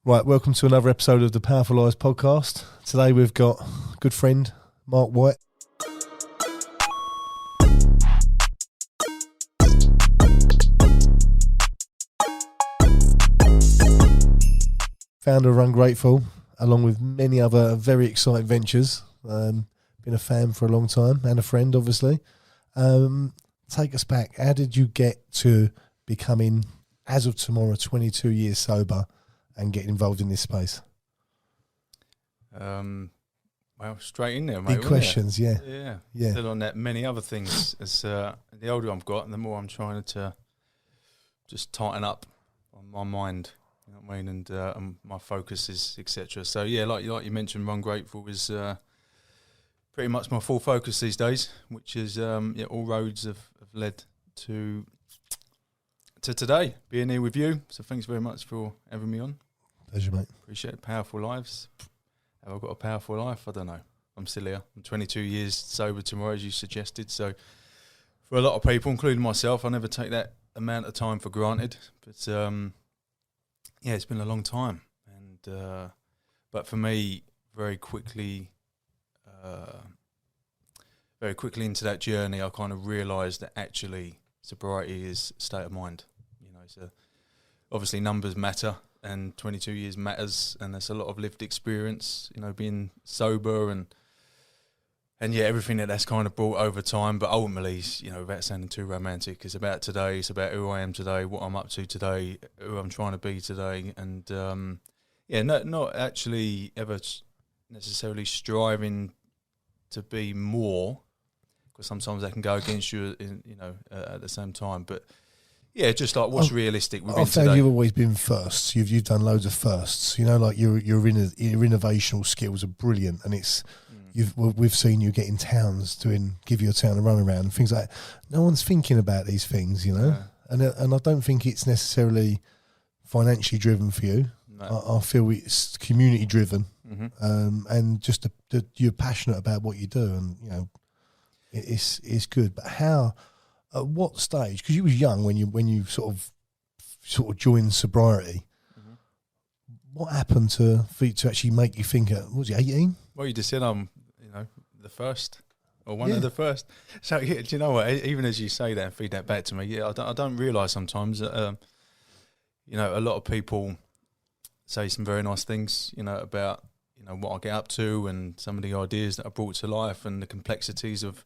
Right, welcome to another episode of the Powerful Lives podcast. Today we've got good friend Mark White. Founder of Ungrateful, along with many other very exciting ventures. Been a fan for a long time and a friend, obviously. Take us back. How did you get to becoming, as of tomorrow, 22 years sober and getting involved in this space? Well, straight in there, mate. Big questions, yeah. Still on that, many other things. As the older I've got, the more I'm trying to just tighten up on my mind. You know what I mean? And my focus is etc. So yeah, like you mentioned, Ungrateful is pretty much my full focus these days, which is all roads have led to today being here with you. So thanks very much for having me on. Pleasure, mate. Appreciate it. Powerful lives. Have I got a powerful life? I don't know. I'm still here. I'm 22 years sober tomorrow, as you suggested. So for a lot of people, including myself, I never take that amount of time for granted. But yeah, it's been a long time. And but for me, very quickly into that journey, I kind of realised that actually sobriety is a state of mind. You know, so obviously numbers matter. And 22 years matters, and there's a lot of lived experience, you know, being sober and yeah, everything that's kind of brought over time. But ultimately, you know, without sounding too romantic, it's about today. It's about who I am today, what I'm up to today, who I'm trying to be today, and not actually ever necessarily striving to be more, because sometimes that can go against you, at the same time, but. Yeah, just like what's realistic within I've found today. you've always been firsts. You've done loads of firsts. You know, like your innovational skills are brilliant, and it's we've seen you get in towns give your town a run around and things like that. No one's thinking about these things, you know, and I don't think it's necessarily financially driven for you. No. I feel it's community driven, and just you're passionate about what you do, and you know, it's good. But how? At what stage? Because you was young when you sort of joined sobriety. Mm-hmm. What happened to actually make you think? What was you 18? Well, you just said I'm, the first or one of the first. So yeah, do you know what? Even as you say that and feed that back to me, yeah, I don't realise sometimes that a lot of people say some very nice things, about what I get up to and some of the ideas that I brought to life and the complexities of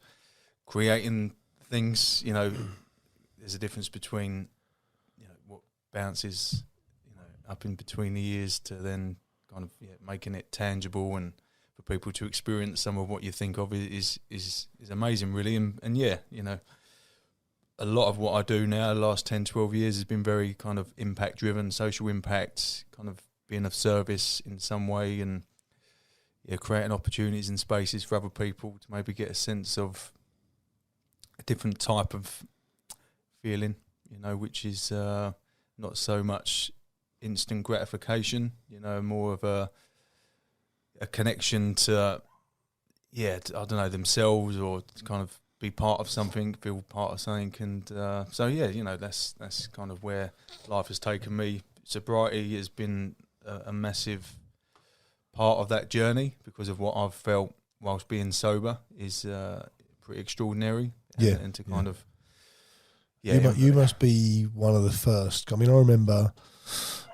creating things. There's a difference between what bounces up in between the years to then kind of making it tangible, and for people to experience some of what you think of is amazing, really. And a lot of what I do now the last 10-12 years has been very kind of impact driven, social impact, kind of being of service in some way, and creating opportunities and spaces for other people to maybe get a sense of a different type of feeling, which is not so much instant gratification, more of a connection to, I don't know, themselves, or to kind of be part of something, feel part of something. And that's kind of where life has taken me. Sobriety has been a massive part of that journey, because of what I've felt whilst being sober is pretty extraordinary. And to kind of... You must be one of the first. I mean, I remember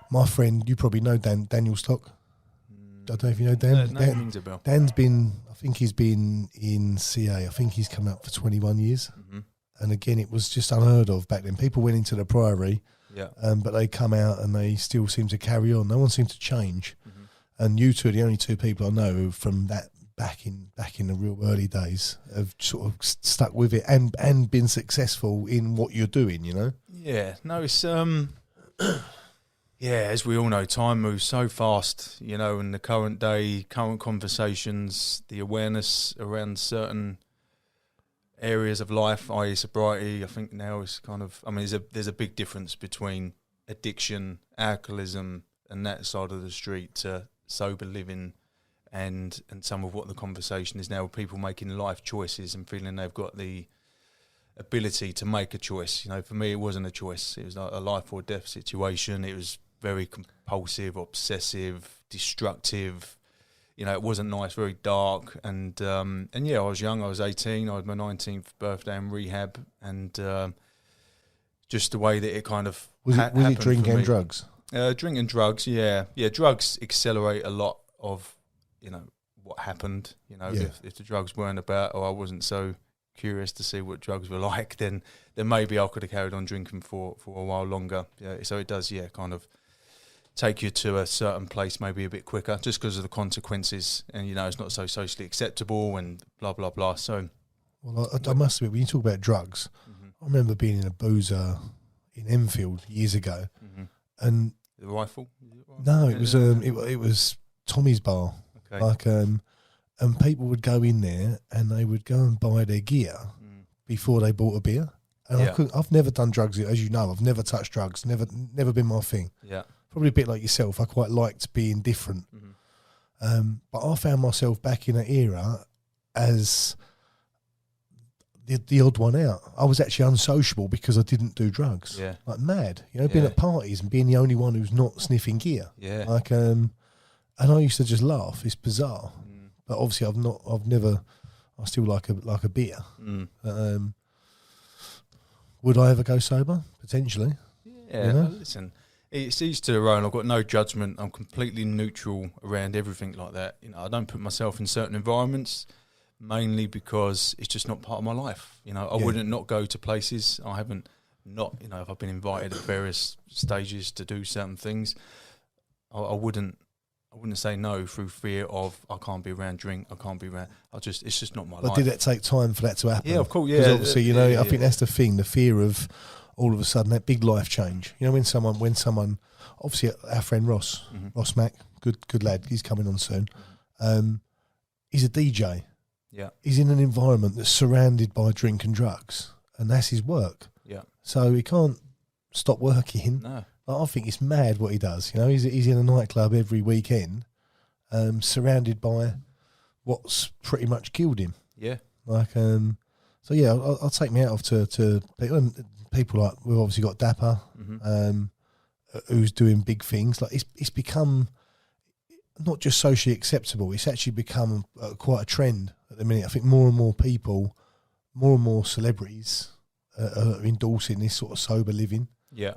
my friend, you probably know Daniel Stock. I don't know if you know Dan. No, rings a bell. Dan's I think he's been in CA. I think he's come up for 21 years. Mm-hmm. And again, it was just unheard of back then. People went into the Priory, but they come out and they still seem to carry on. No one seemed to change. Mm-hmm. And you two are the only two people I know from that back in the real early days have sort of stuck with it and been successful in what you're doing, Yeah, no, it's as we all know, time moves so fast, in the current day, current conversations, the awareness around certain areas of life, i.e. sobriety, I think now is kind of, there's a big difference between addiction, alcoholism and that side of the street to sober living, and some of what the conversation is now, people making life choices and feeling they've got the ability to make a choice. For me, it wasn't a choice. It was like a life or death situation. It was very compulsive, obsessive, destructive. You know, it wasn't nice, very dark, and yeah, I was young. I was 18. I had my 19th birthday in rehab, and just the way that it kind of was it drink and drugs? Drink and drugs, yeah. Drugs accelerate a lot of, you know, what happened. You know, if the drugs weren't about, or I wasn't so curious to see what drugs were like, then maybe I could have carried on drinking for a while longer. Yeah, so it does, kind of take you to a certain place maybe a bit quicker, just because of the consequences, and you know, it's not so socially acceptable and blah blah blah. So, well, I must admit, when you talk about drugs, I remember being in a boozer in Enfield years ago, and the rifle. No, it was Tommy's bar. Okay. Like and people would go in there and they would go and buy their gear before they bought a beer. And I've never done drugs, as you know. I've never touched drugs. Never been my thing. Yeah. Probably a bit like yourself. I quite liked being different. But I found myself back in that era as the odd one out. I was actually unsociable because I didn't do drugs. Yeah. Like mad. You know, being at parties and being the only one who's not sniffing gear. Yeah. Like, and I used to just laugh. It's bizarre. But obviously I still like a beer. Would I ever go sober? Potentially. Yeah, you know? Listen, it's each to their own. I've got no judgment. I'm completely neutral around everything like that. You know, I don't put myself in certain environments, mainly because it's just not part of my life. You know, I wouldn't not go to places. I haven't you know, if I've been invited at various stages to do certain things, I wouldn't say no through fear of I can't be around drink, I can't be around. It's just not my life. Did it take time for that to happen? Yeah, of course. Yeah, because obviously, you know, I think that's the thing, the fear of all of a sudden that big life change. You know, when someone, obviously our friend Ross Mack, good lad, he's coming on soon. He's a DJ. Yeah, he's in an environment that's surrounded by drink and drugs, and that's his work. Yeah, so he can't stop working. No. I think it's mad what he does. You know, he's in a nightclub every weekend, surrounded by what's pretty much killed him. Yeah. Like, so yeah, I'll take me out of to people like, we've obviously got Dapper, who's doing big things. Like it's become not just socially acceptable; it's actually become quite a trend at the minute. I think more and more people, more and more celebrities are endorsing this sort of sober living. Yeah.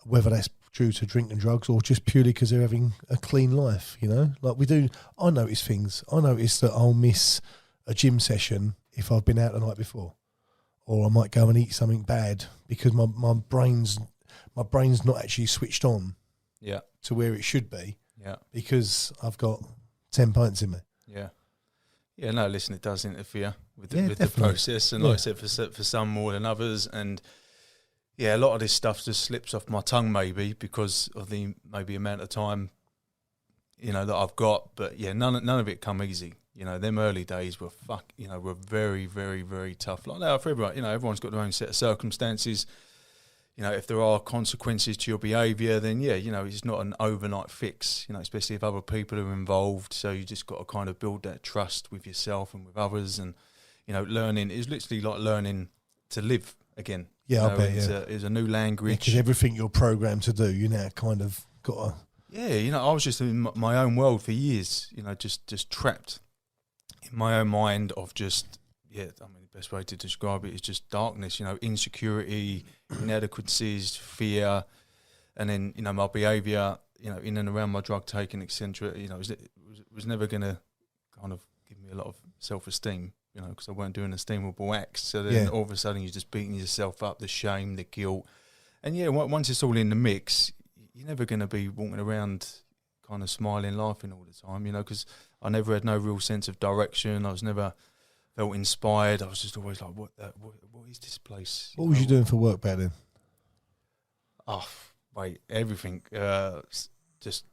Whether that's due to drink and drugs or just purely because they're having a clean life, you know? Like we do, I notice things. I notice that I'll miss a gym session if I've been out the night before. Or I might go and eat something bad because my brain's not actually switched on to where it should be because I've got 10 pints in me. Yeah. Yeah, no, listen, it does interfere with the process. And like I said, for some more than others. And yeah, a lot of this stuff just slips off my tongue maybe because of the maybe amount of time, you know, that I've got. But yeah, none of it come easy. You know, them early days were were very, very, very tough. Like that for everyone, you know, everyone's got their own set of circumstances. You know, if there are consequences to your behaviour, then yeah, you know, it's not an overnight fix, you know, especially if other people are involved. So you just got to kind of build that trust with yourself and with others, and, you know, learning is literally like learning to live again. Yeah, I bet, it's a new language. Because everything you're programmed to do, you now kind of got to... Yeah, you know, I was just in my own world for years, you know, just trapped in my own mind of just, I mean, the best way to describe it is just darkness, you know, insecurity, inadequacies, fear, and then, you know, my behaviour, you know, in and around my drug taking, etc., you know, it was never going to kind of give me a lot of self-esteem. You know, because I weren't doing esteemable acts. So then all of a sudden you're just beating yourself up, the shame, the guilt. And yeah, once it's all in the mix, you're never going to be walking around kind of smiling, laughing all the time, you know, because I never had no real sense of direction. I was never felt inspired. I was just always like, what is this place? What was you doing for work back then? Oh, wait, everything. Just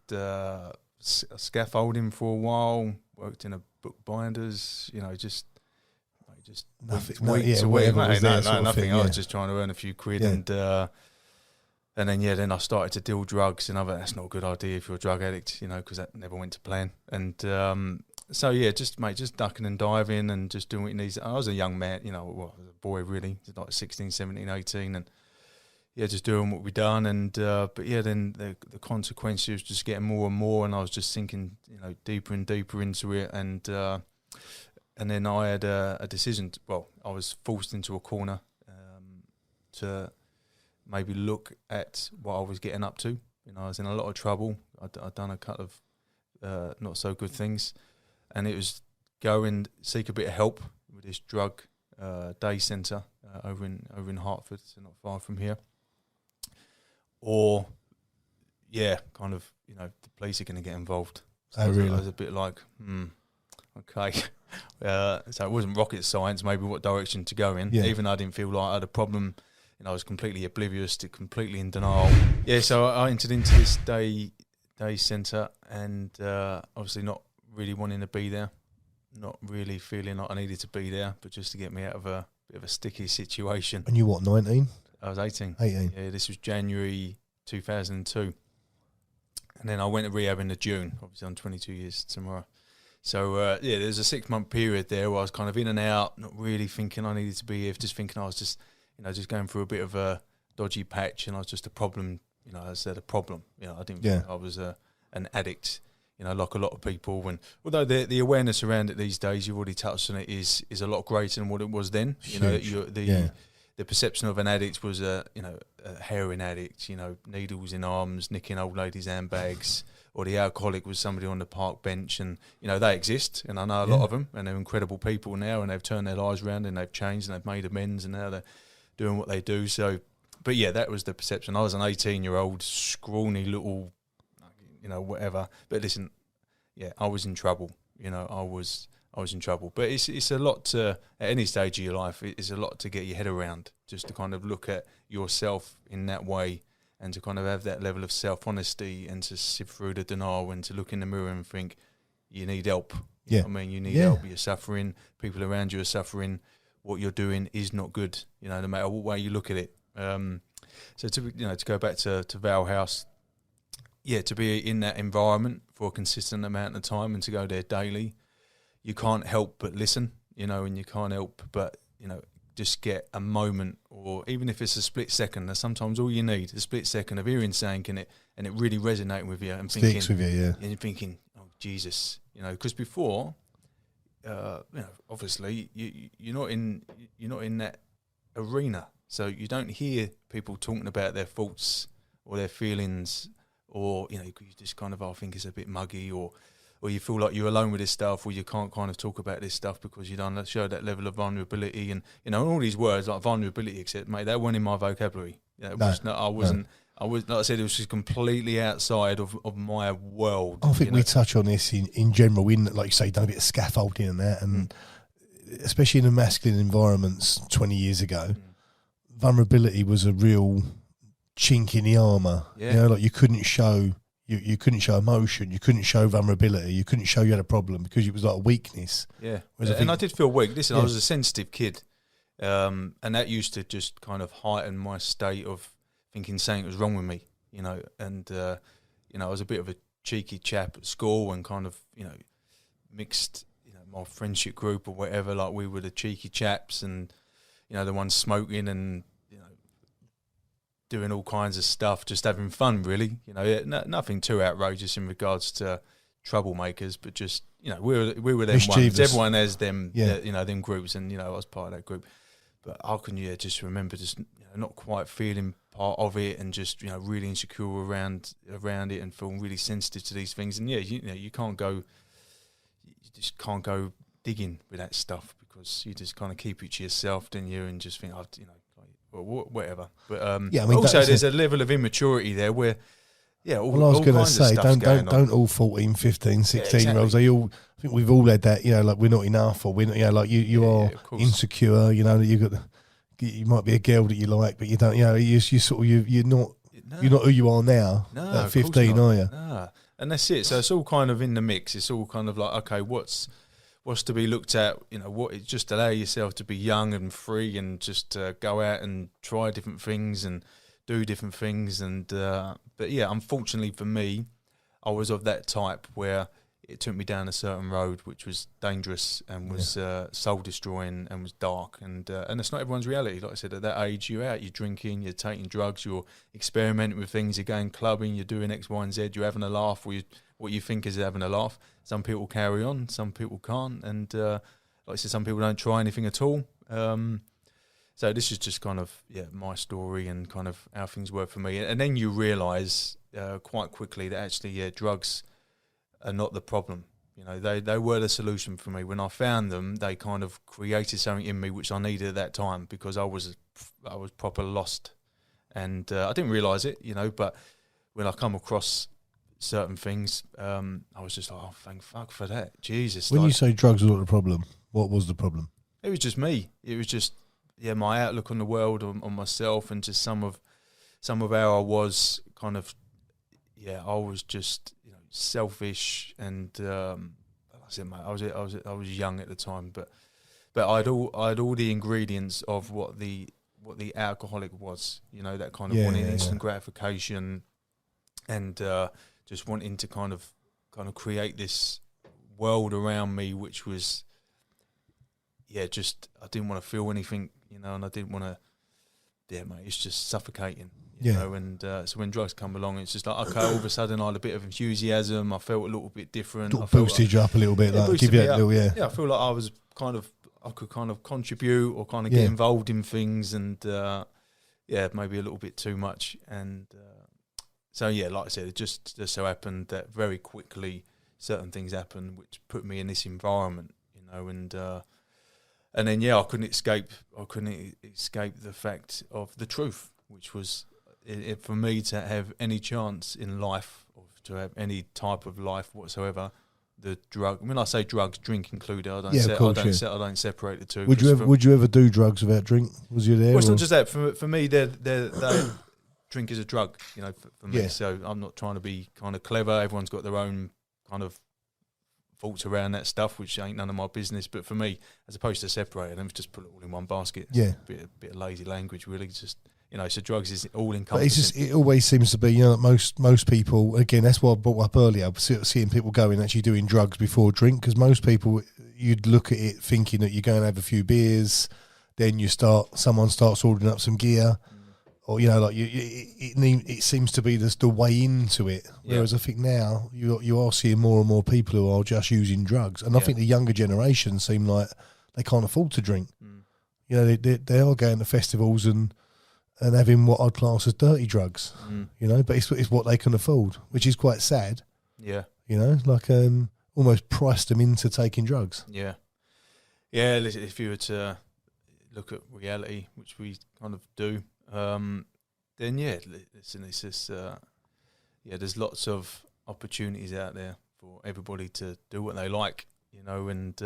scaffolding for a while, worked in a bookbinders, you know, just nothing. Nothing. I was just trying to earn a few quid, and then I started to deal drugs, and I thought that's not a good idea if you're a drug addict, you know, because that never went to plan. And so yeah, just ducking and diving and just doing what you need. I was a young man, you know, I was a boy really, like 16, 17, 18, and just doing what we done, and but yeah, then the consequences was just getting more and more, and I was just sinking, deeper and deeper into it, and then I had a decision. I was forced into a corner to maybe look at what I was getting up to. I was in a lot of trouble. I'd done a couple of not so good things, and it was go and seek a bit of help with this drug day centre over in Hertford, so not far from here. Or, the police are going to get involved. So I was a bit like, okay. So it wasn't rocket science, maybe what direction to go in. Yeah. Even though I didn't feel like I had a problem, I was completely oblivious to, completely in denial. Yeah, so I entered into this day centre, and obviously not really wanting to be there, not really feeling like I needed to be there, but just to get me out of a bit of a sticky situation. And you what, 19? I was 18. 18. Yeah, this was January 2002. And then I went to rehab in June. Obviously, I'm 22 years tomorrow. So, there's a 6-month period there where I was kind of in and out, not really thinking I needed to be here, just thinking I was just, just going through a bit of a dodgy patch, and I was just a problem, I said a problem. I didn't think I was an addict, like a lot of people. And although the awareness around it these days, you've already touched on it, is a lot greater than what it was then. The perception of an addict was a heroin addict, needles in arms, nicking old ladies' handbags, or the alcoholic was somebody on the park bench, and they exist, and I know a lot of them, and they're incredible people now, and they've turned their lives around, and they've changed, and they've made amends, and now they're doing what they do. So, but yeah, that was the perception. I was an 18-year-old scrawny little, whatever. But listen, I was in trouble. I was in trouble. But it's a lot to, at any stage of your life, it's a lot to get your head around, just to kind of look at yourself in that way, and to kind of have that level of self-honesty, and to sift through the denial, and to look in the mirror and think, you need help. Yeah. You need help. You're suffering. People around you are suffering. What you're doing is not good, no matter what way you look at it. So to go back to Val House, to be in that environment for a consistent amount of time, and to go there daily, you can't help but listen, and you can't help but, just get a moment, or even if it's a split second, that's sometimes all you need, a split second of hearing something and it really resonating with you, and thinking, with you, yeah. And you're thinking, oh Jesus, because before, obviously you're not in that arena, so you don't hear people talking about their thoughts or their feelings, or you just kind of, I think it's a bit muggy, or you feel like you're alone with this stuff, or you can't kind of talk about this stuff because you don't show that level of vulnerability, and all these words like vulnerability, except mate, that weren't in my vocabulary. I wasn't. Like I said, it was just completely outside of my world. I think we touch on this in general. Like you say, done a bit of scaffolding and that, and especially in the masculine environments 20 years ago, vulnerability was a real chink in the armour. Yeah. Like you couldn't show. You couldn't show emotion, you couldn't show vulnerability, you couldn't show you had a problem, because it was like a weakness. Yeah, and I did feel weak. Listen, I was a sensitive kid, and that used to just kind of heighten my state of thinking something was wrong with me, and I was a bit of a cheeky chap at school, and kind of, mixed, my friendship group or whatever, like we were the cheeky chaps, and, the ones smoking and, doing all kinds of stuff, just having fun, really. Nothing too outrageous in regards to troublemakers, but just, we were them ones. Everyone has them, them groups, and, I was part of that group. But I can, just remember just not quite feeling part of it, and just, really insecure around it, and feeling really sensitive to these things. And you can't go, you just can't go digging with that stuff, because you just kind of keep it to yourself, don't you, and just think, whatever. But also there's a level of immaturity there where, I was going to say, don't all 14, 15, 16-year-olds, they all, I think we've all had that, like we're not enough, or we're not, like you are insecure, you might be a girl that you like, but you don't, you sort of, you're not who you are now at 15, are you? No. And that's it. So it's all kind of in the mix. It's all kind of like, okay, what's to be looked at, just allow yourself to be young and free, and just go out and try different things and do different things. And but unfortunately for me, I was of that type where it took me down a certain road which was dangerous and was soul destroying and was dark, and it's not everyone's reality. Like I said, at that age, you're out, you're drinking, you're taking drugs, you're experimenting with things, you're going clubbing, you're doing X, Y, and Z, you're having a laugh, or what you think is having a laugh. Some people carry on, some people can't, and like I said, some people don't try anything at all. So this is just kind of my story and kind of how things work for me. And then you realise quite quickly that actually drugs are not the problem. You know, they were the solution for me. When I found them, they kind of created something in me which I needed at that time, because I was proper lost, and I didn't realise it, you know. But when I come across certain things, I was just like, oh, thank fuck for that, Jesus. When you say drugs were not the problem, what was the problem? It was just me. It was just my outlook on the world, on myself, and just some of how I was kind of I was just selfish, and like I said, mate, I was young at the time, but I had all the ingredients of what the alcoholic was, you know, that kind of wanting instant gratification, and just wanting to kind of create this world around me, which was just I didn't want to feel anything, you know, and I didn't want to. Yeah, mate, it's just suffocating. You know, and so when drugs come along, it's just like, okay, all of a sudden I had a bit of enthusiasm. I felt a little bit different. I boosted you up a little bit, like give you that little, I feel like I could kind of contribute or kind of get involved in things, and maybe a little bit too much. And so like I said, it just so happened that very quickly certain things happened which put me in this environment, you know, and then I couldn't escape the fact of the truth, which was. For me to have any chance in life, or to have any type of life whatsoever, the drug. When I say drugs, drink included. I don't separate the two. Would you ever do drugs without drink? Was you there? Well, it's not just that. For me, they drink is a drug. You know, for me. So I'm not trying to be kind of clever. Everyone's got their own kind of thoughts around that stuff, which ain't none of my business. But for me, as opposed to separating them, just put it all in one basket. Yeah, a bit of lazy language, really. Just. You know, so drugs is all encompassing. It always seems to be, you know, most people, again, that's what I brought up earlier, seeing people going actually doing drugs before drink, because most people, you'd look at it thinking that you're going to have a few beers, then someone starts ordering up some gear, or, you know, like it seems to be the way into it. Whereas I think now you are seeing more and more people who are just using drugs. And I think the younger generation seem like they can't afford to drink. You know, they are going to festivals and having what I'd class as dirty drugs, you know, but it's what they can afford, which is quite sad. Yeah. You know, like almost priced them into taking drugs. Yeah. Yeah, if you were to look at reality, which we kind of do, then listen, it's just, there's lots of opportunities out there for everybody to do what they like, you know, and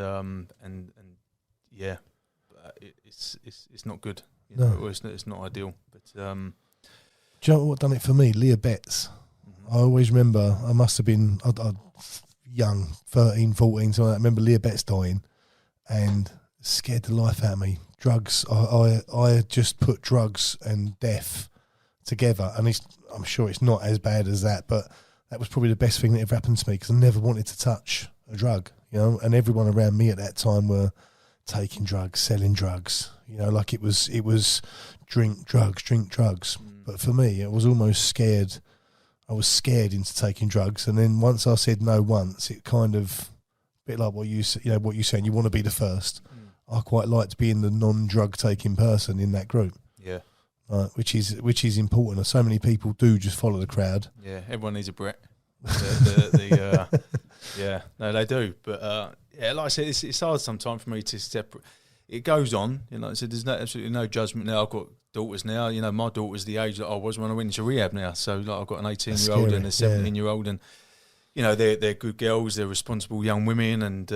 it's not good. You know, it's not ideal, but do you know what done it for me? Leah Betts. I always remember. I must have been young, 13, 14, something like that. I remember Leah Betts dying, and scared the life out of me. Drugs. I just put drugs and death together, and I'm sure it's not as bad as that, but that was probably the best thing that ever happened to me, because I never wanted to touch a drug, you know. And everyone around me at that time were taking drugs, selling drugs. You know, like it was drink drugs. But for me, it was almost scared. I was scared into taking drugs, and then once I said no once, it kind of a bit like what you saying. You want to be the first. I quite liked being the non-drug taking person in that group. Yeah, which is important. So many people do just follow the crowd. Yeah, everyone needs a Brett. Yeah, no, they do. But like I said, it's hard sometimes for me to separate. It goes on, you know. So there's absolutely no judgment now. I've got daughters now. You know, my daughter's the age that I was when I went into rehab now. So like, I've got an 18-year-old and a 17-year-old, and you know, they're good girls. They're responsible young women, and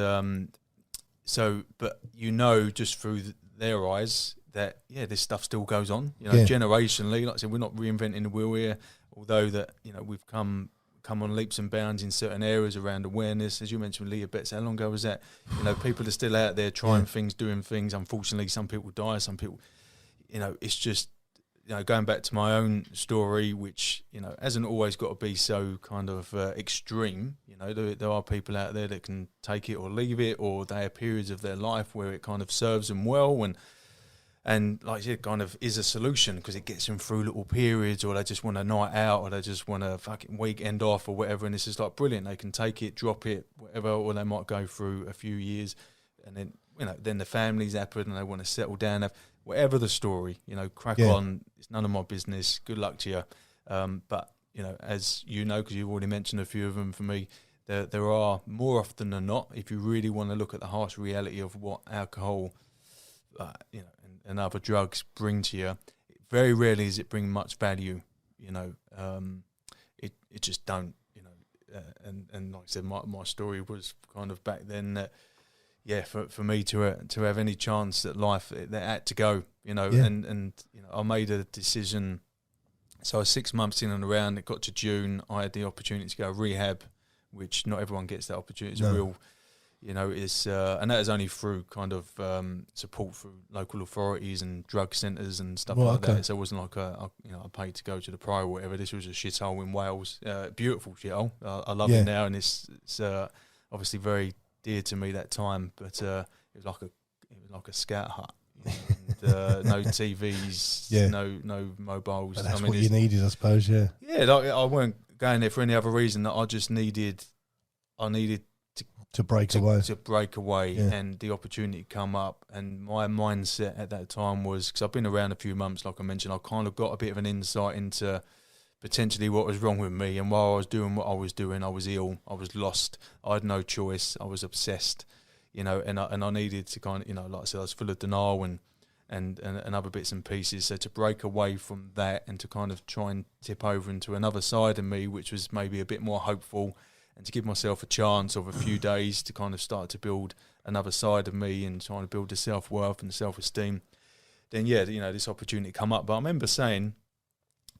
but you know, just through their eyes, that this stuff still goes on. You know, generationally, like I said, we're not reinventing the wheel here. Although that, you know, we've come on leaps and bounds in certain areas around awareness. As you mentioned, Leah Betts, how long ago was that? You know, people are still out there trying things, doing things. Unfortunately, some people die, some people, you know, it's just, going back to my own story, which, hasn't always got to be so kind of extreme. There are people out there that can take it or leave it, or they have periods of their life where it kind of serves them well and like you said, kind of is a solution because it gets them through little periods, or they just want a night out, or they just want a fucking weekend off or whatever, and it's just like brilliant. They can take it, drop it, whatever, or they might go through a few years and then, then the family's happen and they want to settle down. Whatever the story, crack on. It's none of my business. Good luck to you. But, as you know, because you've already mentioned a few of them for me, there are more often than not, if you really want to look at the harsh reality of what alcohol, and other drugs bring to you, very rarely does it bring much value. It just don't. And like I said, my story was kind of back then that. Yeah, for me to have any chance at life, that had to go, and I made a decision. So I was 6 months in and around. It got to June. I had the opportunity to go rehab, which not everyone gets that opportunity. It's a real, it's and that is only through kind of support through local authorities and drug centres and stuff that. So it wasn't like I paid to go to the Priory or whatever. This was a shithole in Wales, beautiful shithole. I love it now, and it's obviously very dear to me that time, but it was like a scout hut, and, no TVs, no mobiles. But that's what you needed, I suppose. Yeah, like, I weren't going there for any other reason that I just needed. I needed to break away, and the opportunity come up, and my mindset at that time was, because I've been around a few months, like I mentioned, I kind of got a bit of an insight into potentially what was wrong with me, and while I was doing what I was doing, I was ill, I was lost, I had no choice, I was obsessed, and I needed to kind of, like I said, I was full of denial and other bits and pieces. So to break away from that and to kind of try and tip over into another side of me, which was maybe a bit more hopeful, and to give myself a chance of a few days to kind of start to build another side of me and trying to build the self-worth and self-esteem, then this opportunity come up. But I remember saying,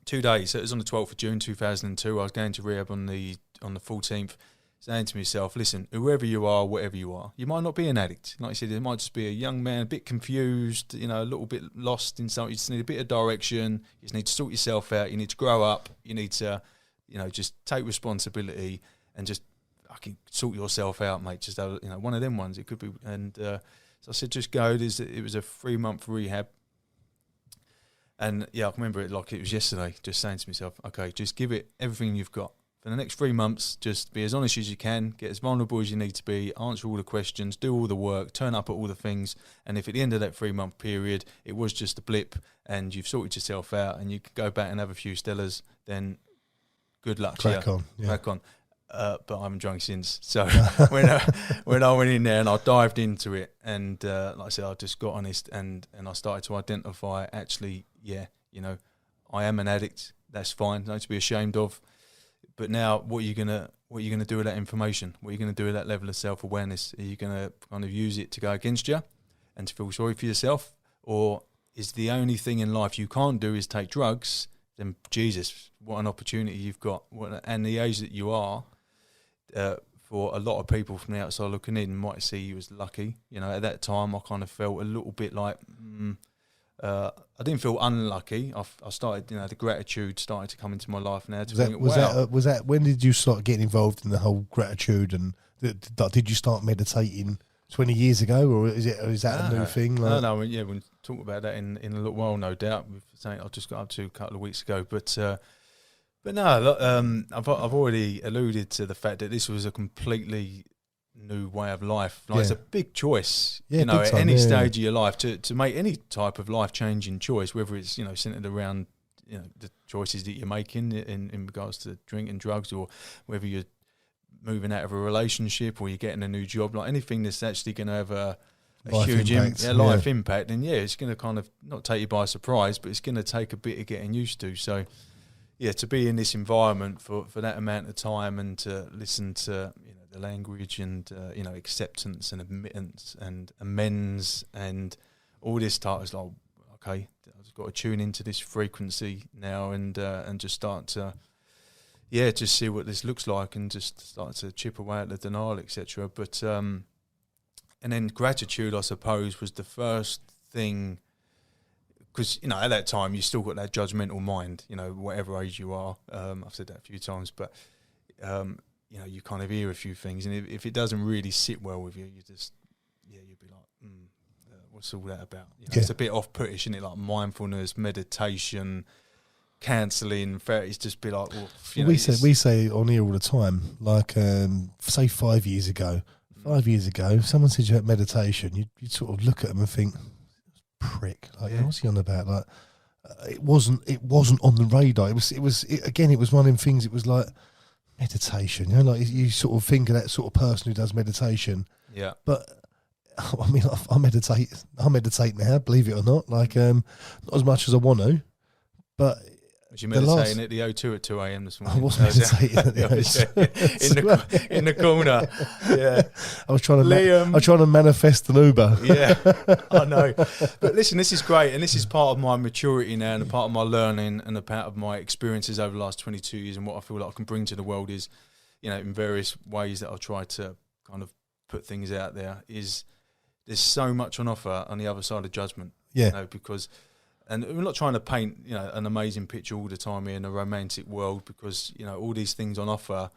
2 days. So it was on the 12th of June 2002. I was going to rehab on the 14th, saying to myself, listen, whoever you are, whatever you are, you might not be an addict. Like I said, it might just be a young man, a bit confused, a little bit lost in something. You just need a bit of direction. You just need to sort yourself out. You need to grow up. You need to, just take responsibility and just fucking sort yourself out, mate. Just, one of them ones. It could be. And so I said, just go. It was a 3-month rehab. And I remember it like it was yesterday, just saying to myself, okay, just give it everything you've got. For the next 3 months, just be as honest as you can, get as vulnerable as you need to be, answer all the questions, do all the work, turn up at all the things. And if at the end of that 3-month period, it was just a blip and you've sorted yourself out and you can go back and have a few Stellas, then good luck to you. Crack on. But I haven't drunk since. So when I went in there and I dived into it, and like I said, I just got honest and I started to identify, actually, I am an addict. That's fine, nothing to be ashamed of. But now, what are you gonna do with that information? What are you gonna do with that level of self-awareness? Are you gonna kind of use it to go against you and to feel sorry for yourself, or is the only thing in life you can't do is take drugs? Then Jesus, what an opportunity you've got, and the age that you are. For a lot of people from the outside looking in might see you as lucky. At that time I kind of felt a little bit like I didn't feel unlucky. I started, the gratitude started to come into my life now. Was that when did you start getting involved in the whole gratitude, and did you start meditating 20 years ago, or is that a new thing? Like? No, we'll talk about that in a little while, no doubt. With something I just got up to a couple of weeks ago, but no, I've already alluded to the fact that this was a completely new way of life. It's a big choice, at any stage of your life to make any type of life-changing choice, whether it's, centered around, the choices that you're making in regards to drink and drugs, or whether you're moving out of a relationship or you're getting a new job, like anything that's actually going to have a huge life impact. And it's going to kind of not take you by surprise, but it's going to take a bit of getting used to. So, to be in this environment for that amount of time and to listen to the language and acceptance and admittance and amends and all this stuff, is like, okay, I've got to tune into this frequency now and just start to just see what this looks like and just start to chip away at the denial, etc. But and then gratitude, I suppose, was the first thing because at that time you still got that judgmental mind, whatever age you are. I've said that a few times, but you kind of hear a few things, and if it doesn't really sit well with you, you just you'd be like, what's all that about? It's a bit off-puttish, isn't it? Like mindfulness, meditation, cancelling. It's just be like, we say on here all the time, like say 5 years ago. 5 years ago, if someone said you had meditation, you'd sort of look at them and think, prick, like what's he on about? Like it wasn't on the radar. It was one of them things. It was like meditation, like you sort of think of that sort of person who does meditation. Yeah. But I mean, I meditate now, believe it or not. Like not as much as I want to, but. Was you meditating at the O2 at 2 a.m. this morning? I was meditating at the O2. in the corner. Yeah. I was trying to manifest an Uber. Yeah, I know. But listen, this is great, and this is part of my maturity now, and a part of my learning, and a part of my experiences over the last 22 years, and what I feel like I can bring to the world is, in various ways that I'll try to kind of put things out there, is there's so much on offer on the other side of judgment. Yeah. Because... And we're not trying to paint, an amazing picture all the time here in a romantic world, because, all these things on offer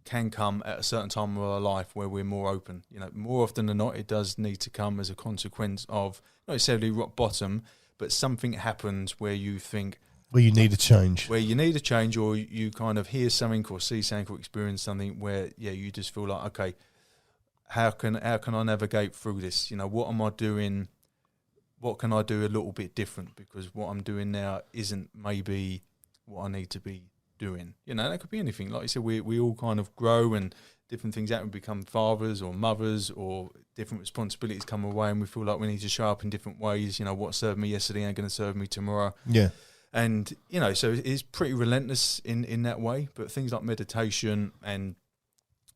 can come at a certain time of our life where we're more open. More often than not, it does need to come as a consequence of not necessarily rock bottom, but something happens where you think... Where you need a change. Where you need a change, or you kind of hear something or see something or experience something where, you just feel like, okay, how can I navigate through this? What am I doing... What can I do a little bit different? Because what I'm doing now isn't maybe what I need to be doing. That could be anything. Like I said, we all kind of grow, and different things happen. We become fathers or mothers, or different responsibilities come away, and we feel like we need to show up in different ways. What served me yesterday ain't going to serve me tomorrow. Yeah. And, so it's pretty relentless in that way. But things like meditation and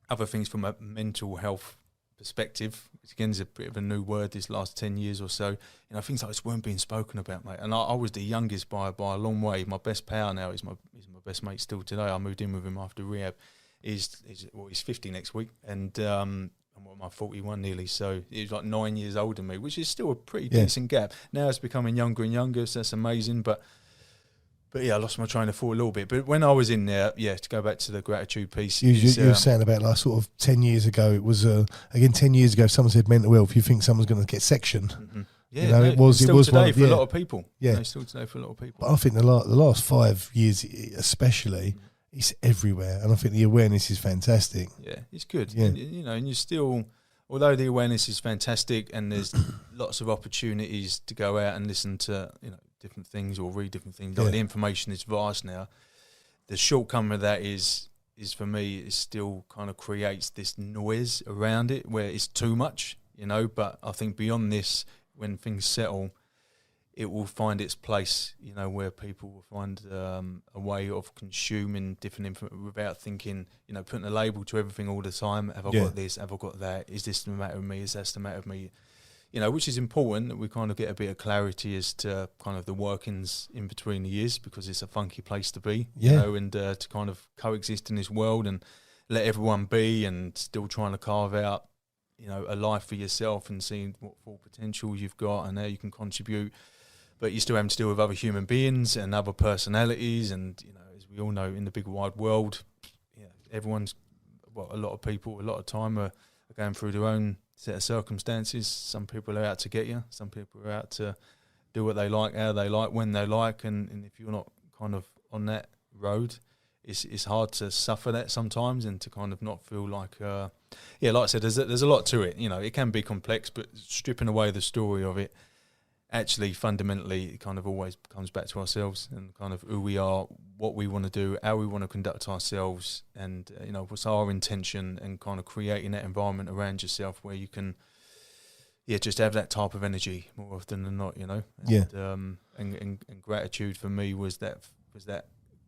other things from a mental health perspective, which again is a bit of a new word this last 10 years or so, things like this weren't being spoken about, mate. And I was the youngest by a long way. My best pal now is my best mate still today. I moved in with him after rehab. He's 50 next week, and I'm 41 nearly, so he's like 9 years older than me, which is still a pretty decent gap. Now it's becoming younger and younger, so that's amazing. But I lost my train of thought a little bit. But when I was in there, to go back to the gratitude piece. You were saying about like sort of 10 years ago, it was, 10 years ago, if someone said mental health, you think someone's going to get sectioned. Mm-hmm. Yeah, it was today for a lot of people. Yeah. Still today for a lot of people. But I think the last 5 years especially, it's everywhere. And I think the awareness is fantastic. Yeah, it's good. Yeah. And, and you're still, although the awareness is fantastic and there's lots of opportunities to go out and listen to, different things or read different things. Like the information is vast now. The shortcoming of that is for me, it still kind of creates this noise around it where it's too much, but I think beyond this, when things settle, it will find its place, where people will find a way of consuming different information without thinking, putting a label to everything all the time. Have I got this? Have I got that? Is this the matter with me? Is that the matter with me? Which is important that we kind of get a bit of clarity as to kind of the workings in between the years, because it's a funky place to be, and to kind of coexist in this world and let everyone be, and still trying to carve out, a life for yourself and seeing what full potential you've got and how you can contribute. But you still having to deal with other human beings and other personalities, and as we all know, in the big wide world, everyone's, a lot of people, a lot of time are going through their own set of circumstances. Some people are out to get you. Some people are out to do what they like, how they like, when they like, and if you're not kind of on that road, it's hard to suffer that sometimes, and to kind of not feel like, like I said, there's a lot to it. It can be complex, but stripping away the story of it, actually fundamentally it kind of always comes back to ourselves and kind of who we are, what we want to do, how we want to conduct ourselves, and what's our intention, and kind of creating that environment around yourself where you can just have that type of energy more often than not, and, and gratitude for me was that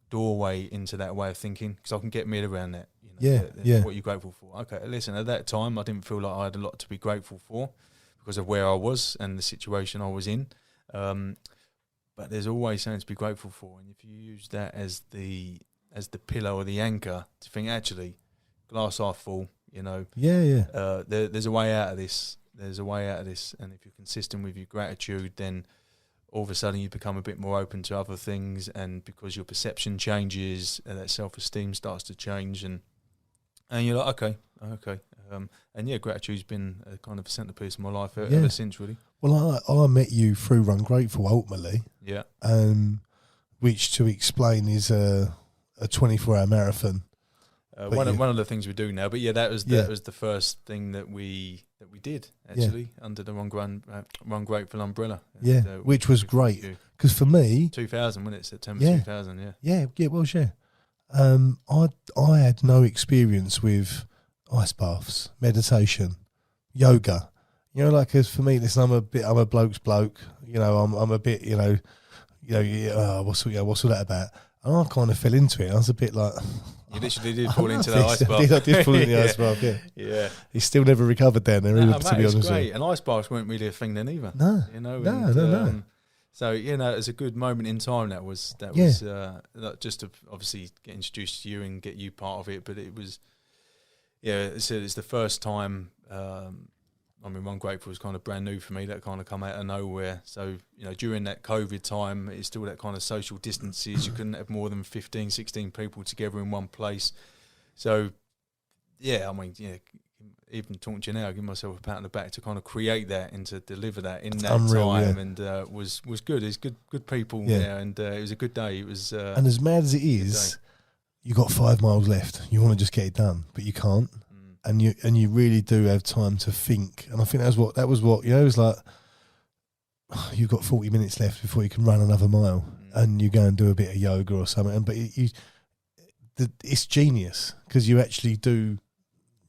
doorway into that way of thinking, because I can get me around that. What you're grateful for. Okay, listen, at that time I didn't feel like I had a lot to be grateful for, because of where I was and the situation I was in. But there's always something to be grateful for. And if you use that as the pillar or the anchor to think, actually, glass half full, there's a way out of this. there's a way out of this, and if you're consistent with your gratitude, then all of a sudden you become a bit more open to other things, and because your perception changes, that self-esteem starts to change, and you're like, okay. And yeah, gratitude's been a kind of a centrepiece of my life ever since, really. Well, I met you through Run Grateful, ultimately. Yeah. Which, to explain, is a 24-hour marathon. One of the things we do now, but that was the first thing that we did actually under the Run Grateful umbrella. Yeah, which was great because for me, 2000, wasn't it? September 2000. Yeah, it was. Yeah, I had no experience with ice baths, meditation, yoga. You know, like, 'cause for me, listen, I'm a bloke's bloke. You know, I'm a bit, what's all that about? And I kind of fell into it. I was a bit like, you literally did fall into the ice bath. I did fall into the ice bath. Yeah. He's still never recovered down there. To be honest, it's great. And ice baths weren't really a thing then either. No, no. So it was a good moment in time. That was just to obviously get introduced to you and get you part of it. But it was, it's the first time. Run Grateful was kind of brand new for me. That kind of come out of nowhere. So, during that COVID time, it's still that kind of social distances. You couldn't have more than 15, 16 people together in one place. So, even talking to you now, I give myself a pat on the back to kind of create that and to deliver that in that time. And was good. It's good people there, and it was a good day. It was. And as mad as it is, you got 5 miles left. You want to just get it done, but you can't. And you really do have time to think, and I think that was what it was like. You've got 40 minutes left before you can run another mile, and you go and do a bit of yoga or something. But it's genius because you actually do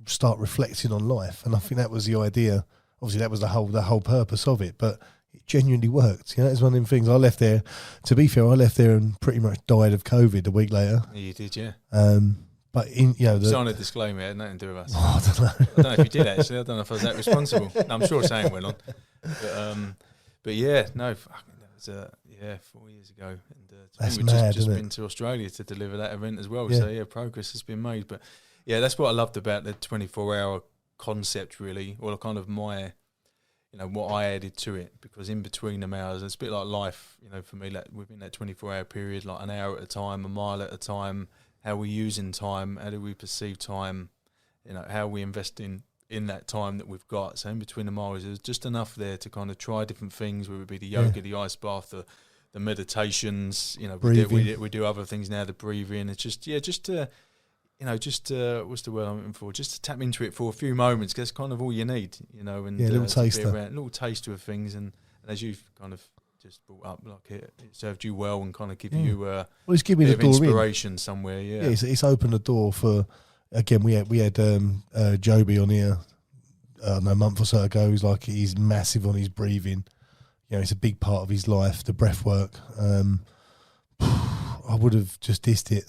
start reflecting on life, and I think that was the idea. Obviously, that was the whole purpose of it, but it genuinely worked. It's one of them things. I left there. To be fair, I left there and pretty much died of COVID a week later. Yeah, you did, yeah. But it's on a disclaimer, it had nothing to do with us. Oh, I don't know. I don't know if you did actually. I don't know if I was that responsible. No, I'm sure something went on. But that was 4 years ago. And that's we've mad, just isn't been it? to Australia to deliver that event as well. Yeah. So progress has been made. But that's what I loved about the 24-hour concept, really, or kind of my, what I added to it, because in between them hours, it's a bit like life, for me, like within that 24-hour period, like an hour at a time, a mile at a time. How we using time, how do we perceive time, how we invest in that time that we've got. So in between the miles, there's just enough there to kind of try different things, whether it be the yoga, the ice bath, the meditations, we do other things now, the breathing. It's just to, what's the word I'm looking for? Just to tap into it for a few moments, because that's kind of all you need, and a little taster. A little taster of things. And as you've kind of just brought up, like it served you well and kind of give you it's given me the door inspiration somewhere. It's opened the door for, again, we had Joby on here a month or so ago. He's massive on his breathing. It's a big part of his life, the breath work. I would have just dissed it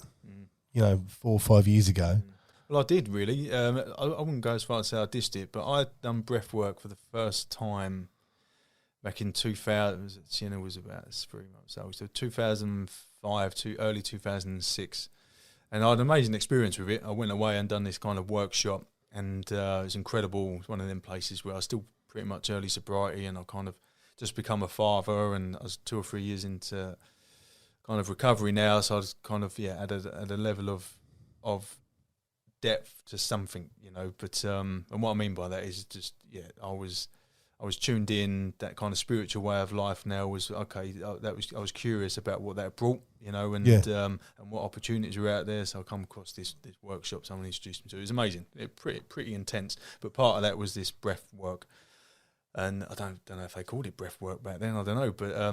4 or 5 years ago. Well, I did really. I wouldn't go as far as say I dissed it, but I'd done breath work for the first time back in 2000, Sienna was about 3 months old, so 2005 to early 2006. And I had an amazing experience with it. I went away and done this kind of workshop, and it was incredible. It was one of them places where I was still pretty much early sobriety, and I kind of just become a father, and I was 2 or 3 years into kind of recovery now, so I was kind of, at a level of depth to something, But and what I mean by that is just, I was tuned in. That kind of spiritual way of life now was okay. I was curious about what that brought, and what opportunities were out there. So I come across this workshop someone introduced me to. It was amazing. It pretty intense. But part of that was this breath work, and I don't know if they called it breath work back then. I don't know, but I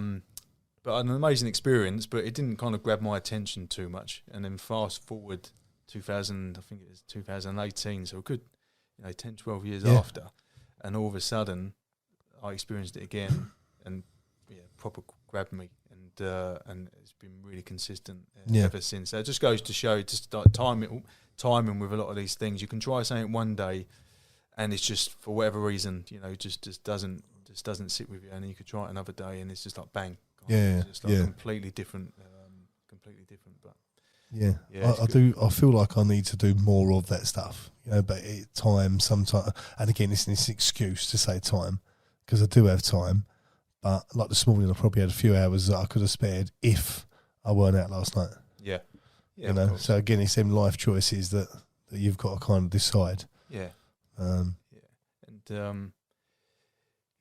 had an amazing experience. But it didn't kind of grab my attention too much. And then fast forward 2000, I think it was 2018. So a good 10, 12 years after, and all of a sudden I experienced it again, and proper grabbed me, and it's been really consistent ever since. So it just goes to show, just like timing with a lot of these things. You can try something one day, and it's just for whatever reason, just doesn't sit with you, and then you could try it another day, and it's just like bang, completely different, But Yeah, Yeah, I do. I feel like I need to do more of that stuff, but time sometimes, and again, it's an excuse to say time because I do have time. But like this morning, I probably had a few hours that I could have spared if I weren't out last night. Yeah, yeah. So again, it's them life choices that you've got to kind of decide. Yeah, Um,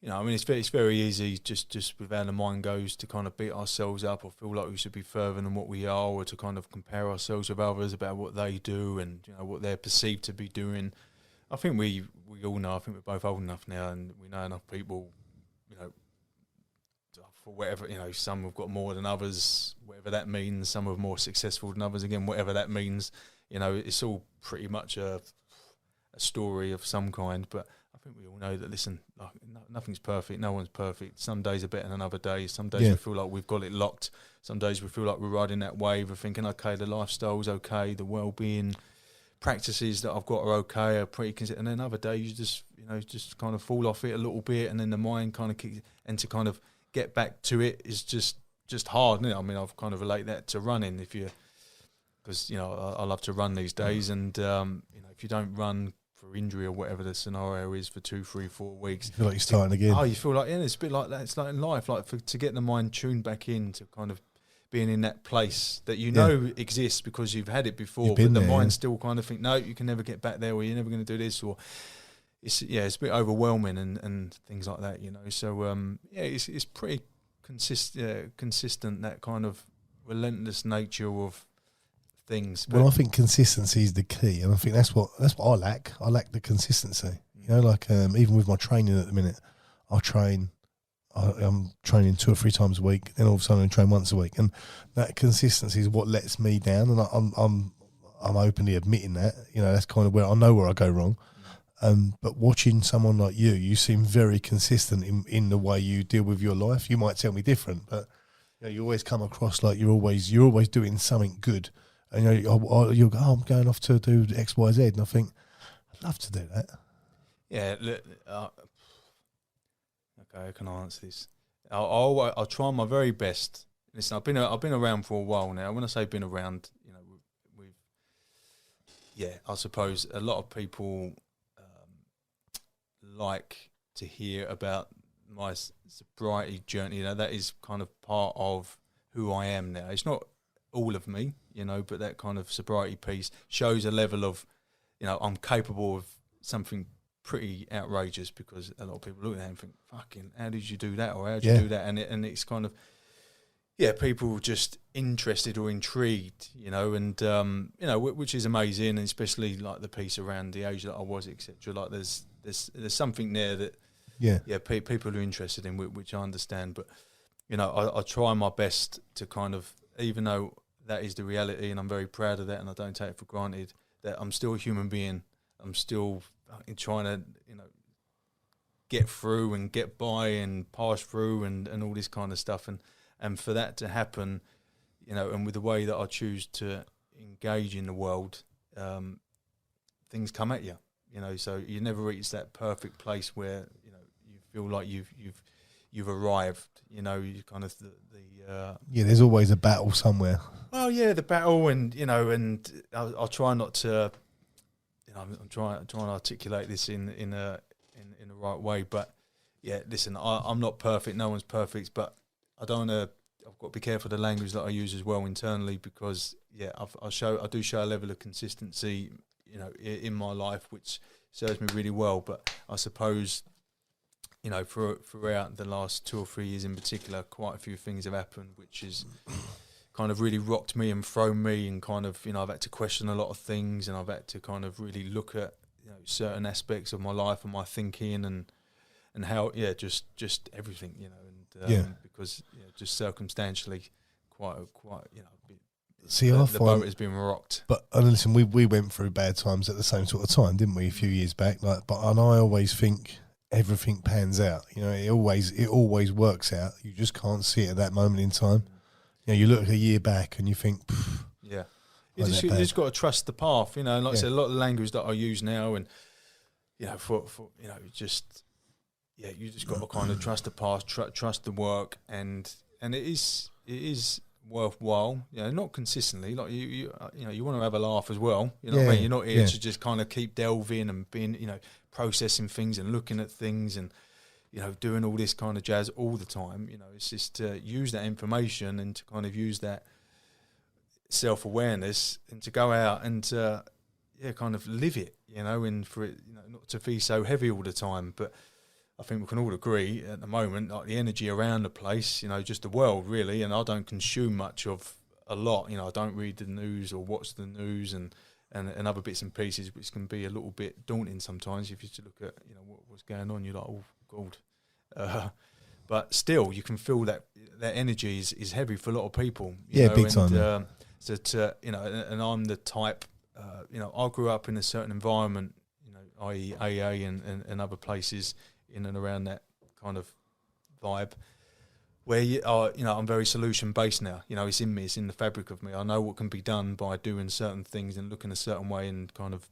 and I mean, it's very easy just with how the mind goes to kind of beat ourselves up or feel like we should be further than what we are, or to kind of compare ourselves with others about what they do and what they're perceived to be doing. I think we all know. I think we're both old enough now, and we know enough people. For whatever some have got more than others, whatever that means. Some are more successful than others. Again, whatever that means. It's all pretty much a story of some kind, but I think we all know that, listen, like, nothing's perfect. No one's perfect. Some days are better than other days. Some days we feel like we've got it locked. Some days we feel like we're riding that wave of thinking, okay, the lifestyle's okay, the well-being practices that I've got are okay, are pretty consistent. And then other days you just kind of fall off it a little bit, and then the mind kind of kicks, and to kind of get back to it is just hard, isn't it? I mean, I've kind of relate that to running. Because I love to run these days, and if you don't run for injury or whatever the scenario is for 2, 3, 4 weeks, you feel like you're starting again. Oh, you feel like it's a bit like that. It's like in life, like to get the mind tuned back in to kind of being in that place that exists because you've had it before, but the mind still kind of think, no, you can never get back there, or you're never going to do this, or it's a bit overwhelming and things like that, So it's pretty consistent, that kind of relentless nature of things. But I think consistency is the key, and I think that's what I lack. I lack the consistency. Even with my training at the minute, I'm training 2 or 3 times a week. Then all of a sudden I train once a week, and that consistency is what lets me down. And I'm openly admitting that. That's kind of where I know where I go wrong. But watching someone like you seem very consistent in the way you deal with your life. You might tell me different, but you always come across like you're always doing something good. And you'll go, I'm going off to do X, Y, Z, and I think I'd love to do that. Yeah. Okay, I can answer this. I'll try my very best. Listen, I've been around for a while now. When I say been around, I suppose a lot of people like to hear about my sobriety journey. That is kind of part of who I am now. It's not all of me, but that kind of sobriety piece shows a level of, I'm capable of something pretty outrageous, because a lot of people look at that and think, fucking, how did you do that, or how did you do that? And it's kind of, people just interested or intrigued, and which is amazing, and especially like the piece around the age that I was, etc. Like there's something there that people are interested in, which I understand. But I try my best to kind of, even though that is the reality, and I'm very proud of that, and I don't take it for granted, that I'm still a human being. I'm still trying to get through and get by and pass through and all this kind of stuff, and for that to happen, and with the way that I choose to engage in the world, things come at you. So you never reach that perfect place where you feel like you've arrived. You kind of there's always a battle somewhere. Well, the battle, and and I'll try not to. I'm trying to articulate this in the right way, but listen, I'm not perfect. No one's perfect, but I don't want to. I've got to be careful of the language that I use as well internally, because I do show a level of consistency, in my life, which serves me really well. But I suppose, throughout the last 2 or 3 years in particular, quite a few things have happened, which is kind of really rocked me and thrown me, and kind of, I've had to question a lot of things, and I've had to kind of really look at, certain aspects of my life and my thinking and how, just everything, because just circumstantially quite, See, the boat has been rocked. But listen, we went through bad times at the same sort of time, didn't we? A few years back, and I always think everything pans out. It always works out. You just can't see it at that moment in time. You look a year back and you think, you just got to trust the path. And like I said, a lot of the language that I use now, and for you just got to kind of trust the path, trust the work, and it is worthwhile. You know, not consistently. Like you know, you want to have a laugh as well. You know Yeah, what I mean? You're not here yeah. to just kind of keep delving and being, processing things and looking at things and, doing all this kind of jazz all the time. You know, it's just to use that information and to kind of use that self-awareness and to go out and kind of live it. And for it, not to be so heavy all the time, but. I think we can all agree at the moment, like the energy around the place, just the world really, and I don't consume much of a lot, I don't read the news or watch the news and other bits and pieces, which can be a little bit daunting sometimes if you just look at, what's going on, you're like, oh, God. But still, you can feel that energy is heavy for a lot of people. Big time. And I'm the type, I grew up in a certain environment, i.e. AA and other places, in and around that kind of vibe where I'm very solution based now. It's in me, it's in the fabric of me. I know what can be done by doing certain things and looking a certain way and kind of,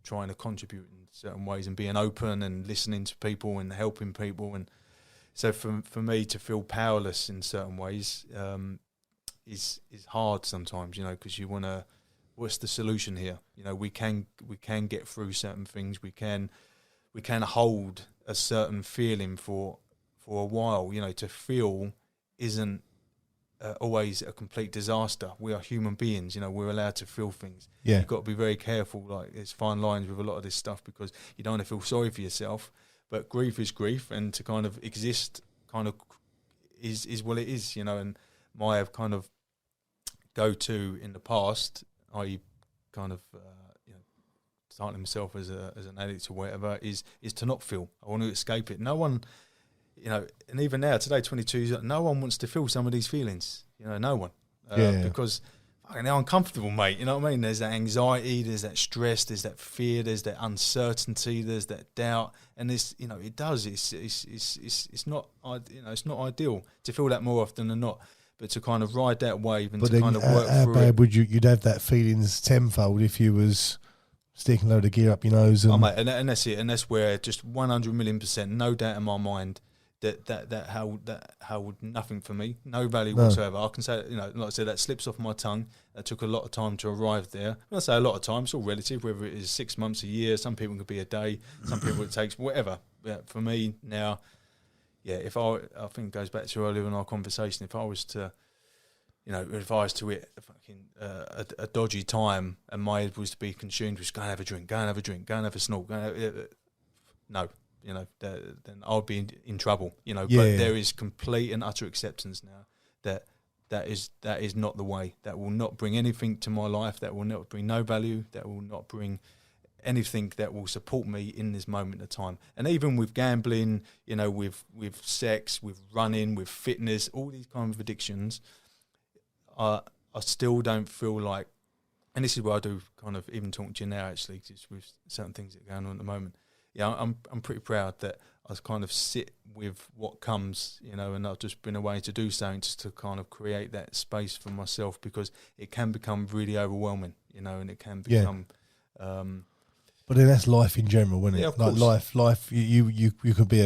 trying to contribute in certain ways and being open and listening to people and helping people. And so for me to feel powerless in certain ways is hard sometimes, because you want to, what's the solution here? We can get through certain things. We can hold a certain feeling for a while. To feel isn't always a complete disaster. We are human beings. We're allowed to feel things. Yeah. You've got to be very careful. Like, there's fine lines with a lot of this stuff because you don't want to feel sorry for yourself. But grief is grief, and to kind of exist, kind of is what it is. And my kind of go-to in the past, i.e., kind of. Starting himself as an addict or whatever is to not feel. I want to escape it. No one, and even now today, 22, no one wants to feel some of these feelings. No one, because fucking they're uncomfortable, mate. You know what I mean? There's that anxiety, there's that stress, there's that fear, there's that uncertainty, there's that doubt, and this, it does. It's not, it's not ideal to feel that more often than not. But to kind of ride that wave and to kind of work how through bad it. would you'd have that feelings tenfold if you was sticking a load of gear up your nose and... Oh, mate, and that's it, and that's where just 100 million%, no doubt in my mind that held nothing for me, no value whatsoever. I can say, like I said, that slips off my tongue. That took a lot of time to arrive there. When I say a lot of time, it's all relative, whether it is 6 months, a year. Some people could be a day, some people it takes whatever. Yeah, for me now, if I think it goes back to earlier in our conversation. If I was to hit a dodgy time and my head was to be consumed with go and have a drink, go and have a drink, go and have a snort, then I'll be in trouble, But there is complete and utter acceptance now that is not the way. That will not bring anything to my life. That will not bring no value. That will not bring anything that will support me in this moment of time. And even with gambling, with sex, with running, with fitness, all these kind of addictions, I still don't feel like, and this is what I do kind of even talking to you now actually, just with certain things that are going on at the moment. Yeah, I'm pretty proud that I kind of sit with what comes, and I've just been away to do something just to kind of create that space for myself, because it can become really overwhelming, and it can become... but then that's life in general, isn't it? Yeah, of like course. life, you could be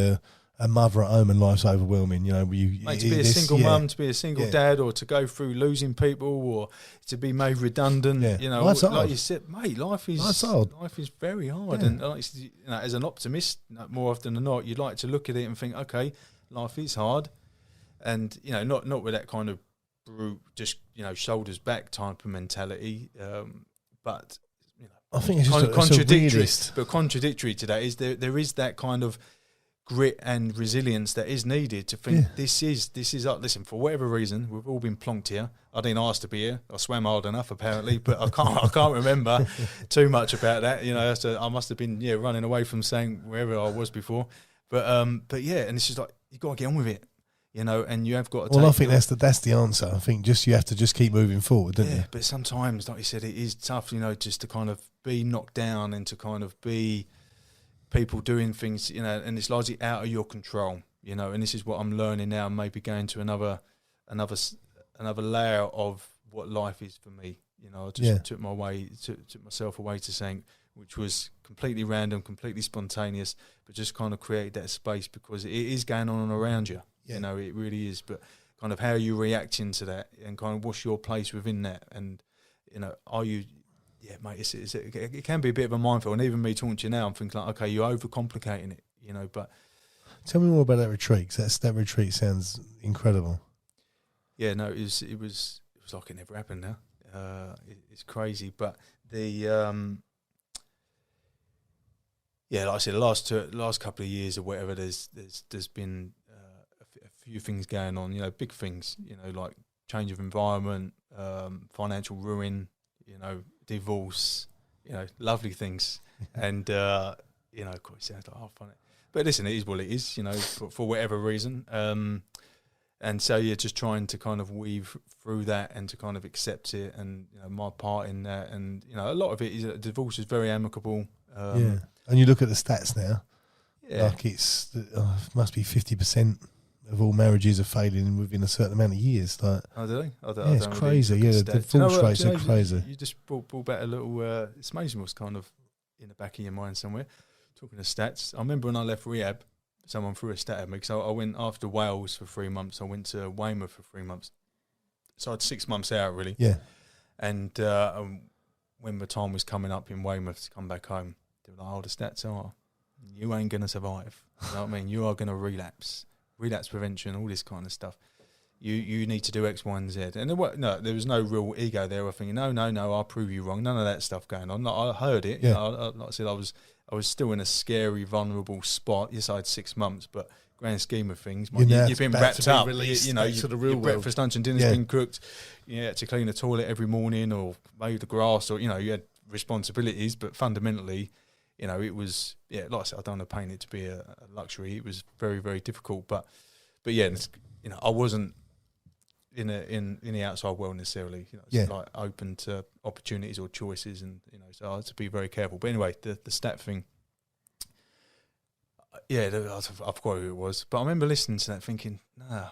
a mother at home and life's overwhelming, Mate, to be a single mum, to be a single dad, or to go through losing people, or to be made redundant, Life's hard. Like you said, mate, life is hard. Life is very hard, and as an optimist, more often than not, you'd like to look at it and think, okay, life is hard, and not with that kind of brute, just shoulders back type of mentality, but I think it's just contradictory. But contradictory to that is there is that kind of grit and resilience that is needed to think this is listen, for whatever reason we've all been plonked here. I didn't ask to be here. I swam hard enough apparently, but I can't remember too much about that. I must have been running away from saying wherever I was before. But and it's just like you got to get on with it, and you have got to. Well, I think that's the answer. I think you have to just keep moving forward, don't you? But sometimes, like you said, it is tough, just to kind of be knocked down and to kind of be people doing things, and it's largely out of your control, and this is what I'm learning now, maybe going to another layer of what life is for me. I just took myself away to something which was completely random, completely spontaneous, but just kind of created that space because it is going on around you. It really is. But kind of how are you reacting to that, and kind of what's your place within that, and are you, yeah, mate, it can be a bit of a minefield, and even me talking to you now, I'm thinking like, okay, you're overcomplicating it, but. Tell me more about that retreat, because that retreat sounds incredible. Yeah, no, it was like it never happened now. It's crazy, but the like I said, the last couple of years or whatever, there's been a few things going on, big things, like change of environment, financial ruin, divorce, lovely things, and of course, it sounds like funny. But listen, it is what it is, for whatever reason. And so, just trying to kind of weave through that and to kind of accept it, and my part in that, and a lot of it is divorce is very amicable. And you look at the stats now, like it must be 50% of all marriages are failing within a certain amount of years. Like, oh, do they? It's crazy. Yeah, the divorce rates are crazy. You just brought back a little. It's amazing what's kind of in the back of your mind somewhere. Talking of stats, I remember when I left rehab, someone threw a stat at me, because I went after Wales for 3 months. I went to Weymouth for 3 months. So I had 6 months out, really. Yeah. And when the time was coming up in Weymouth to come back home, they were like, oh, the stats are, you ain't going to survive. You know what I mean? You are going to relapse prevention, all this kind of stuff. You need to do X, Y, and Z. And there was no real ego there. I was thinking, no, I'll prove you wrong. None of that stuff going on. I heard it. Yeah. Like I said, I was still in a scary, vulnerable spot. Yes, I had 6 months, but grand scheme of things, you've been wrapped up. Your breakfast, lunch, and dinner's been cooked. You had to clean the toilet every morning, or mow the grass, or you had responsibilities. But fundamentally, it was like I said, I don't want to paint it to be a luxury. It was very, very difficult. But yeah, I wasn't in the outside world necessarily. Like open to opportunities or choices, and so I had to be very careful. But anyway, the stat thing. Yeah, I forgot who it was, but I remember listening to that, thinking, I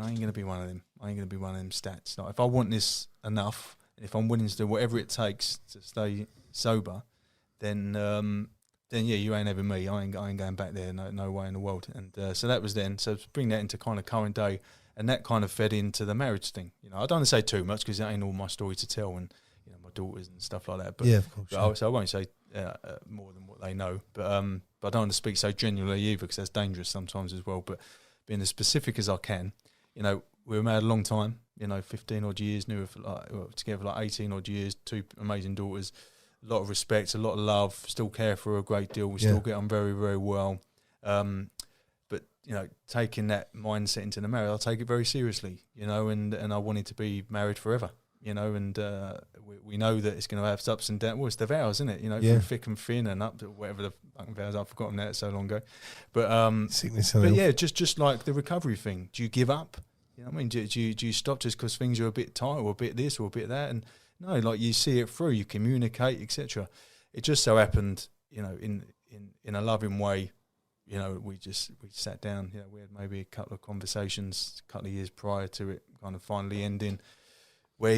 ain't going to be one of them. I ain't going to be one of them stats. Like, if I want this enough, and if I'm willing to do whatever it takes to stay sober, then you ain't having me. I ain't going back there. No way in the world. And so that was then. So to bring that into kind of current day, and that kind of fed into the marriage thing. I don't want to say too much, because that ain't all my story to tell, and my daughters and stuff like that. But yeah, of course. I won't say more than what they know. But I don't want to speak so genuinely either, because that's dangerous sometimes as well. But being as specific as I can, we were married a long time. 15 odd years, together for 18 odd years, 2 amazing daughters, a lot of respect, a lot of love, still care for her a great deal. We still get on very, very well. But taking that mindset into the marriage, I take it very seriously. And I wanted to be married forever. And we know that it's going to have ups and downs. Well, it's the vows, isn't it? Through thick and thin and up to whatever the fucking vows. I've forgotten that so long ago. But sickness. But yeah, just like the recovery thing. Do you give up? You know what I mean? Do you stop just because things are a bit tight, or a bit this or a bit that? And no, like, you see it through. You communicate, etc. It just so happened, in a loving way. We sat down. We had maybe a couple of conversations a couple of years prior to it kind of finally ending. Where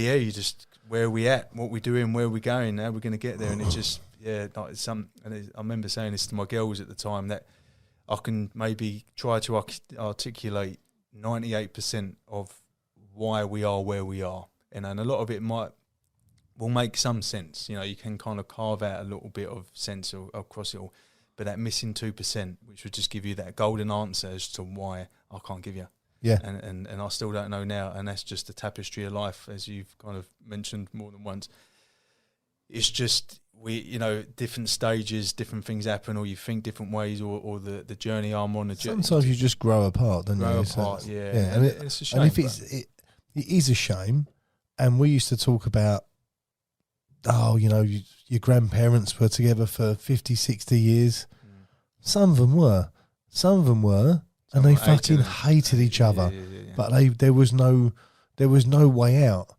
where are we at? What we doing? Where are we going? How are we going to get there? And it's just I remember saying this to my girls at the time, that I can maybe try to articulate 98% of why we are where we are, and a lot of it will make some sense. You can kind of carve out a little bit of sense across it all, but that missing 2%, which would just give you that golden answer as to why I can't give you. Yeah, and I still don't know now, and that's just the tapestry of life, as you've kind of mentioned more than once. It's just different stages, different things happen, or you think different ways, or the journey I'm on. Sometimes you just grow apart, don't you? Grow apart, yeah. And it's a shame. And if it is a shame, and we used to talk about, your grandparents were together for 50, 60 years. Some of them were. And they fucking hated each other, but there was no way out.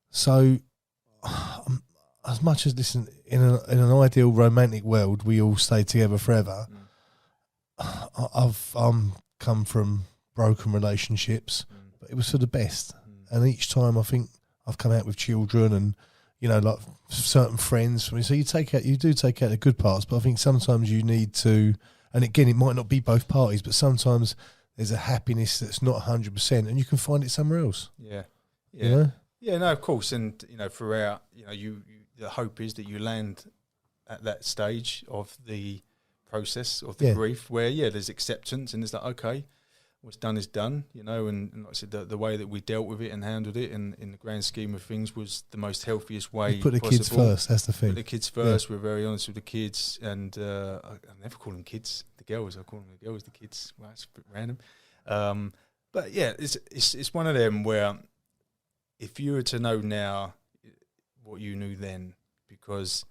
So, as much as in an ideal romantic world, we all stay together forever. I've come from broken relationships, but it was for the best. And each time, I think I've come out with children, and like certain friends for me. So you do take out the good parts, but I think sometimes you need to. And again, it might not be both parties, but sometimes there's a happiness that's not 100%, and you can find it somewhere else. Yeah. You know? Yeah, no, of course. And, you know, throughout, you know, you the hope is that you land at that stage of the process of the grief where, there's acceptance and it's like, okay, what's done is done, you know, and like I said, the way that we dealt with it and handled it in the grand scheme of things was the most healthiest way You put the possible. kids first, that's the thing. Put the kids first, we're very honest with the kids, and I never call them kids, the girls, I call them the girls, the kids, well, that's a bit random. But yeah, it's one of them where if you were to know now what you knew then, because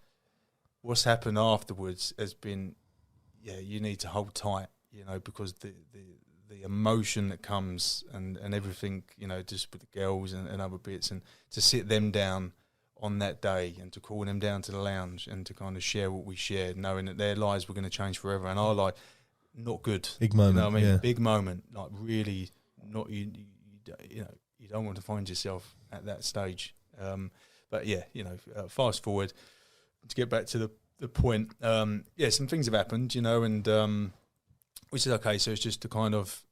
what's happened afterwards has been, you need to hold tight, you know, because the emotion that comes and everything, you know, just with the girls and other bits, and to sit them down on that day and to call them down to the lounge and to kind of share what we shared, knowing that their lives were going to change forever and our life, not good. Big moment, you know what I mean? Big moment, like really not, you know, you don't want to find yourself at that stage. But yeah, you know, fast forward to get back to the point. Some things have happened, you know, and which is okay. So it's just to kind of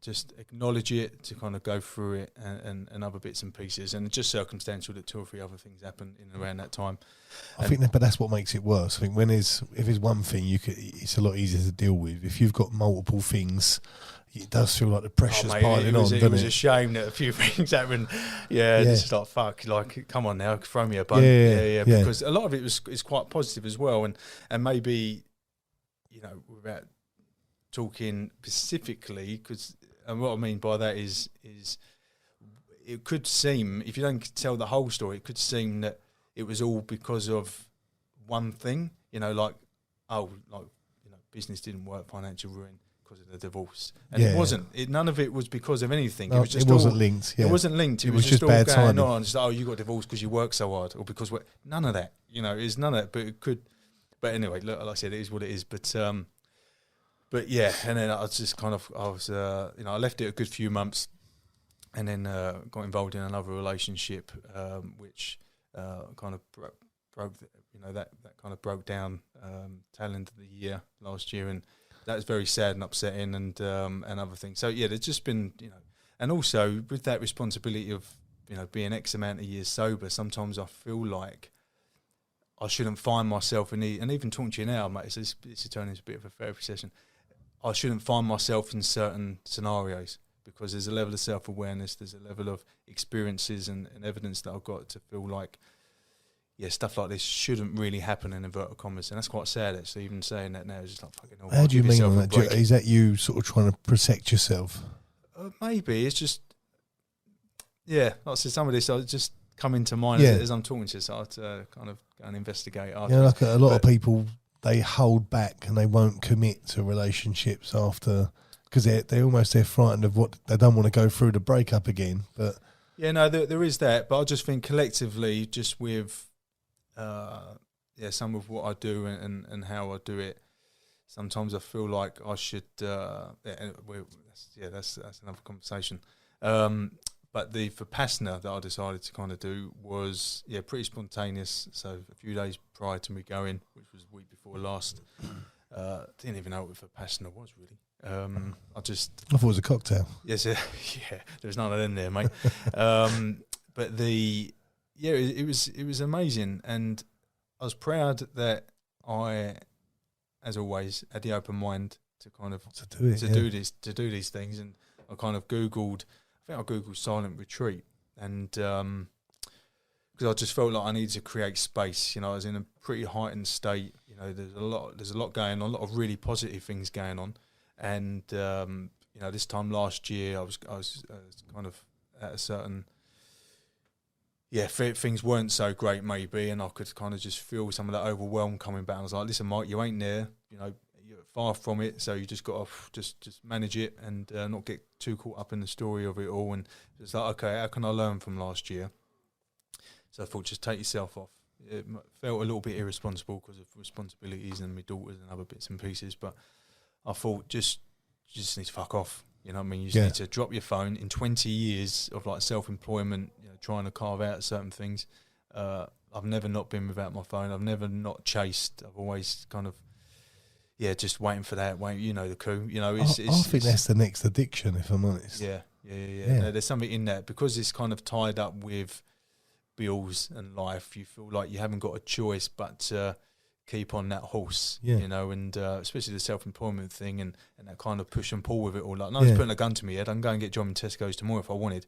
just acknowledge it, to kind of go through it, and other bits and pieces, and it's just circumstantial that 2 or 3 other things happen in and around that time. I think but that's what makes it worse. I think if it's one thing, it's a lot easier to deal with. If you've got multiple things, it does feel like the pressure's piling on, doesn't it? It was a shame that a few things happened. It's like, fuck, like, come on now, throw me a bone. Yeah. Because a lot of it is quite positive as well, and maybe, you know, without talking specifically, because what I mean by that is it could seem, if you don't tell the whole story, it could seem that it was all because of one thing, you know, like, business didn't work, financial ruin because of the divorce, and it wasn't. None of it was because of anything. No, it wasn't linked. Yeah. It wasn't linked. It was just all bad going timing. on. Just, you got divorced because you work so hard, or because none of that. You know, it's none of that. But it could. But anyway, look, like I said, it is what it is. But yeah, and then I left it a good few months, and then got involved in another relationship, which kind of broke. That kind of broke down tail end of the year last year, and that was very sad and upsetting, and other things. So yeah, there's just been, you know, and also with that responsibility of, you know, being X amount of years sober, sometimes I feel like I shouldn't find myself and even talking to you now, mate. This is turning into a bit of a therapy session. I shouldn't find myself in certain scenarios because there's a level of self-awareness, there's a level of experiences and evidence that I've got to feel like, stuff like this shouldn't really happen in inverted commas, and that's quite sad actually. Even saying that now is just like fucking hell. How do you mean on that? Is that you sort of trying to protect yourself? Maybe it's just, like I said, some of this I just come into mind as I'm talking to you, so I have to kind of go and investigate. Like a lot of people, they hold back and they won't commit to relationships after, because they're frightened of what they don't want to go through the breakup again. But there is that. But I just think collectively, just with some of what I do and how I do it, sometimes I feel like I should. That's another conversation. But the Vipassana that I decided to kind of do was pretty spontaneous. So a few days prior to me going, which was the week before last, didn't even know what Vipassana was really. I thought it was a cocktail. Yes, there's none of them there, mate. But it was amazing, and I was proud that I, as always, had the open mind to kind of do these things, and I kind of Googled. I Googled silent retreat, and because I just felt like I needed to create space. You know, I was in a pretty heightened state. You know, there's a lot going on, a lot of really positive things going on, and this time last year I was kind of at a certain things weren't so great maybe, and I could kind of just feel some of that overwhelm coming back. I was like, listen, Mike, you ain't there. You know, you're far from it, so you just got to just manage it and not get too caught up in the story of it all. And it's like, okay, how can I learn from last year? So I thought, just take yourself off. It felt a little bit irresponsible because of responsibilities and my daughters and other bits and pieces, but I thought you just need to fuck off. You know what I mean? You just need to drop your phone. In 20 years of like self-employment, you know, trying to carve out certain things, I've never not been without my phone. I've never not chased. I've always kind of, just waiting for that. The coup. I think that's the next addiction, if I'm honest. Yeah. No, there's something in that because it's kind of tied up with bills and life. You feel like you haven't got a choice but to keep on that horse, and especially the self-employment thing and that kind of push and pull with it all. Like, no one's putting a gun to me head. I can go and get a job in Tesco's tomorrow if I wanted.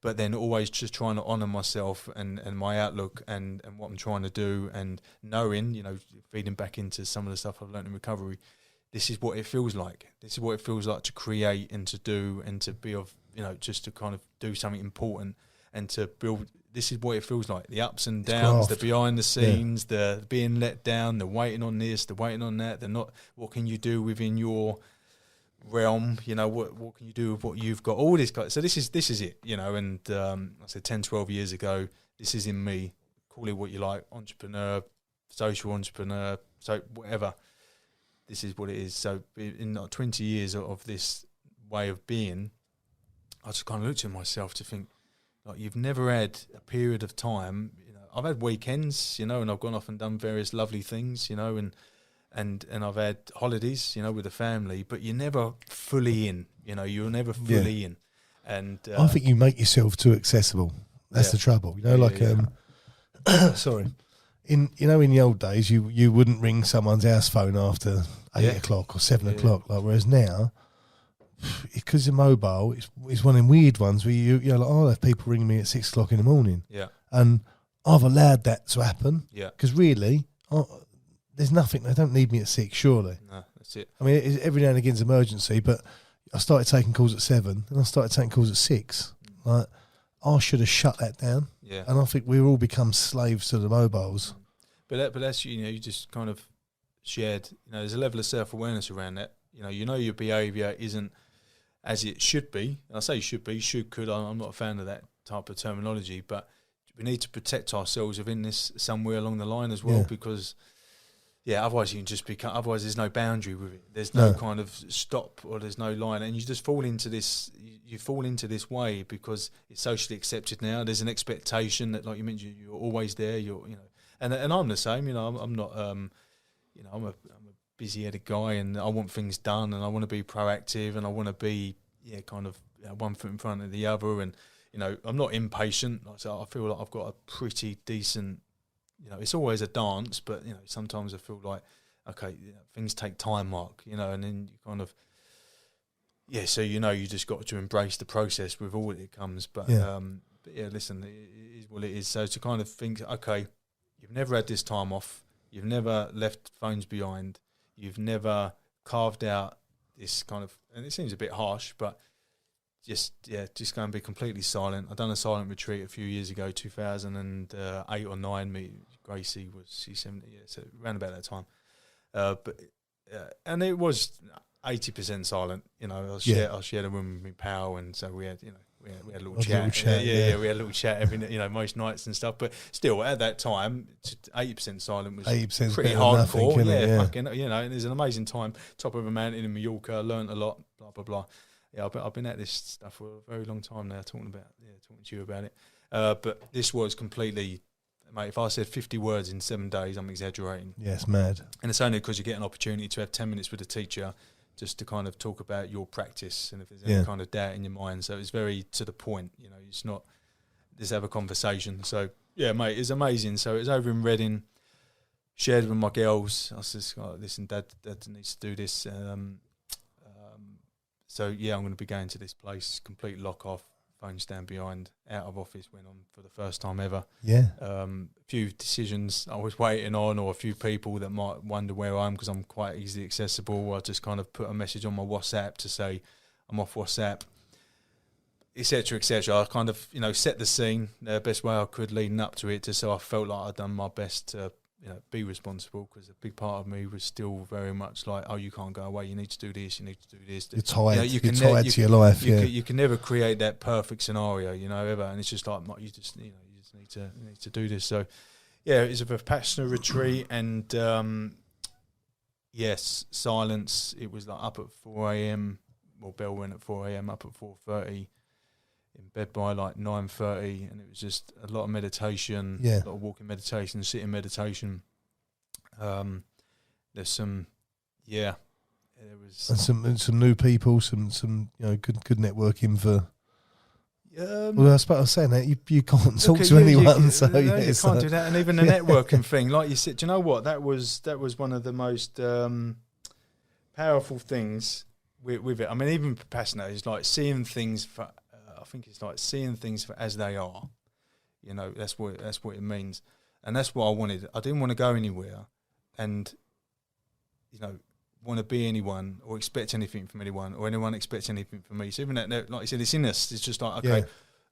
But then always just trying to honour myself and my outlook and what I'm trying to do and knowing, feeding back into some of the stuff I've learned in recovery, this is what it feels like. This is what it feels like to create and to do and to be of, just to kind of do something important and to build. This is what it feels like. The ups and downs, the behind the scenes, the being let down, the waiting on this, the waiting on that, the not, what can you do within your realm, what can you do with what you've got, all this so this is it, and I said 10, 12 years ago, this is in me, call it what you like, entrepreneur, social entrepreneur, so whatever, this is what it is. So in 20 years of this way of being, I just kind of looked at myself to think, like, you've never had a period of time, I've had weekends, and I've gone off and done various lovely things, and I've had holidays, with the family, but you're never fully in, you're never fully in. And I think you make yourself too accessible. That's the trouble, sorry. In the old days, you wouldn't ring someone's house phone after 8 o'clock or 7 o'clock, like, whereas now, because of mobile, it's one of them weird ones where you're like, I'll have people ringing me at 6 o'clock in the morning. Yeah. And I've allowed that to happen. Yeah. Because really, there's nothing, they don't need me at 6, surely. No, that's it. I mean, every now and again's emergency, but I started taking calls at 7 and I started taking calls at 6. Like, I should have shut that down. Yeah. And I think we've all become slaves to the mobiles. But that's, you just kind of shared, there's a level of self-awareness around that. Your behaviour isn't as it should be. And I say should be, could. I'm not a fan of that type of terminology, but we need to protect ourselves within this somewhere along the line as well, because otherwise you can just become, otherwise there's no boundary with it. There's no kind of stop, or there's no line, and you just fall into this, way because it's socially accepted now. There's an expectation that, like you mentioned, you're always there, and I'm the same, I'm not, I'm a busy-headed guy, and I want things done, and I want to be proactive, and I want to be, kind of one foot in front of the other, and, I'm not impatient. So I feel like I've got a pretty decent, it's always a dance, but, sometimes I feel like, okay, things take time, Mark, and then you kind of, so you just got to embrace the process with all that it comes. But listen, it is what it is. So to kind of think, okay, you've never had this time off, you've never left phones behind, you've never carved out this kind of, and it seems a bit harsh, but just go and be completely silent. I've done a silent retreat a few years ago, 2008 or 9. Gracie was, she's 70, so around about that time. And it was 80% silent. I shared a room with my pal, and so we had, we had a little chat. We had a little chat every, most nights and stuff. But still, at that time, 80% silent was 80% pretty hardcore. Fucking, and there's an amazing time, top of a mountain in Mallorca. I learnt a lot. Blah blah blah. Yeah, I've been at this stuff for a very long time now, talking to you about it. But this was completely, mate, if I said 50 words in 7 days, I'm exaggerating. Yeah, it's mad. And it's only because you get an opportunity to have 10 minutes with a teacher just to kind of talk about your practice and if there's any kind of doubt in your mind. So it's very to the point, it's not just have a conversation. So, yeah, mate, it's amazing. So it was over in Reading, shared with my girls. I was just like, listen, Dad needs to do this. So, I'm going to be going to this place, complete lock off, phone stand behind, out of office went on for the first time ever. Yeah. A few decisions I was waiting on, or a few people that might wonder where I am because I'm quite easily accessible. I just kind of put a message on my WhatsApp to say I'm off WhatsApp, etc., etc. I kind of, set the scene the best way I could leading up to it, just so I felt like I'd done my best to, be responsible, because a big part of me was still very much like, oh, you can't go away, you need to do this, you need to do this. You're tied, you're tied to your life, You can never create that perfect scenario, ever, and it's just like, you just need to do this. So, it's a Vipassana retreat, and yes, silence. It was like up at 4 a.m, well, bell went at 4 a.m, up at 4:30, in bed by like 9:30, and it was just a lot of meditation, a lot of walking meditation, sitting meditation. There's some, Yeah. There was and some new people, some good networking for. Well, I suppose I was saying that you can't talk to anyone, you can't do that. And even the networking thing, like you said, do you know what? That was one of the most powerful things with it. I mean, even Vipassana is like seeing things for. I think it's like seeing things for as they are. That's what it means, and that's what I wanted. I didn't want to go anywhere, and want to be anyone or expect anything from anyone, or anyone expects anything from me. So even that, like you said, it's in us. It's just like, okay,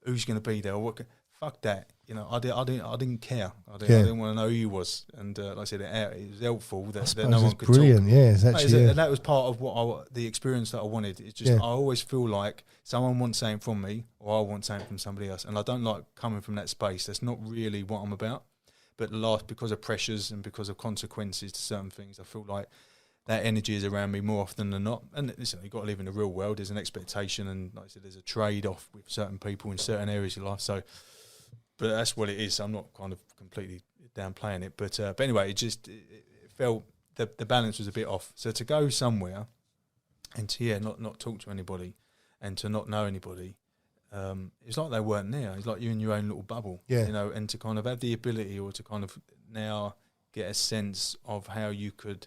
who's going to be there? Or fuck that. I didn't care. I didn't want to know who you was. And like I said, it was helpful that no one could brilliant. talk. Yeah, it's actually, and that was part of the experience that I wanted. It's just I always feel like someone wants something from me, or I want something from somebody else, and I don't like coming from that space. That's not really what I'm about. But because of pressures and because of consequences to certain things, I feel like that energy is around me more often than not. And listen, you've got to live in the real world. There's an expectation, and like I said, there's a trade-off with certain people in certain areas of life. So, but that's what it is. I'm not kind of completely downplaying it. But anyway, it felt the balance was a bit off. So to go somewhere and to not talk to anybody and to not know anybody, it's like they weren't there. It's like you're in your own little bubble, and to kind of have the ability or to kind of now get a sense of how you could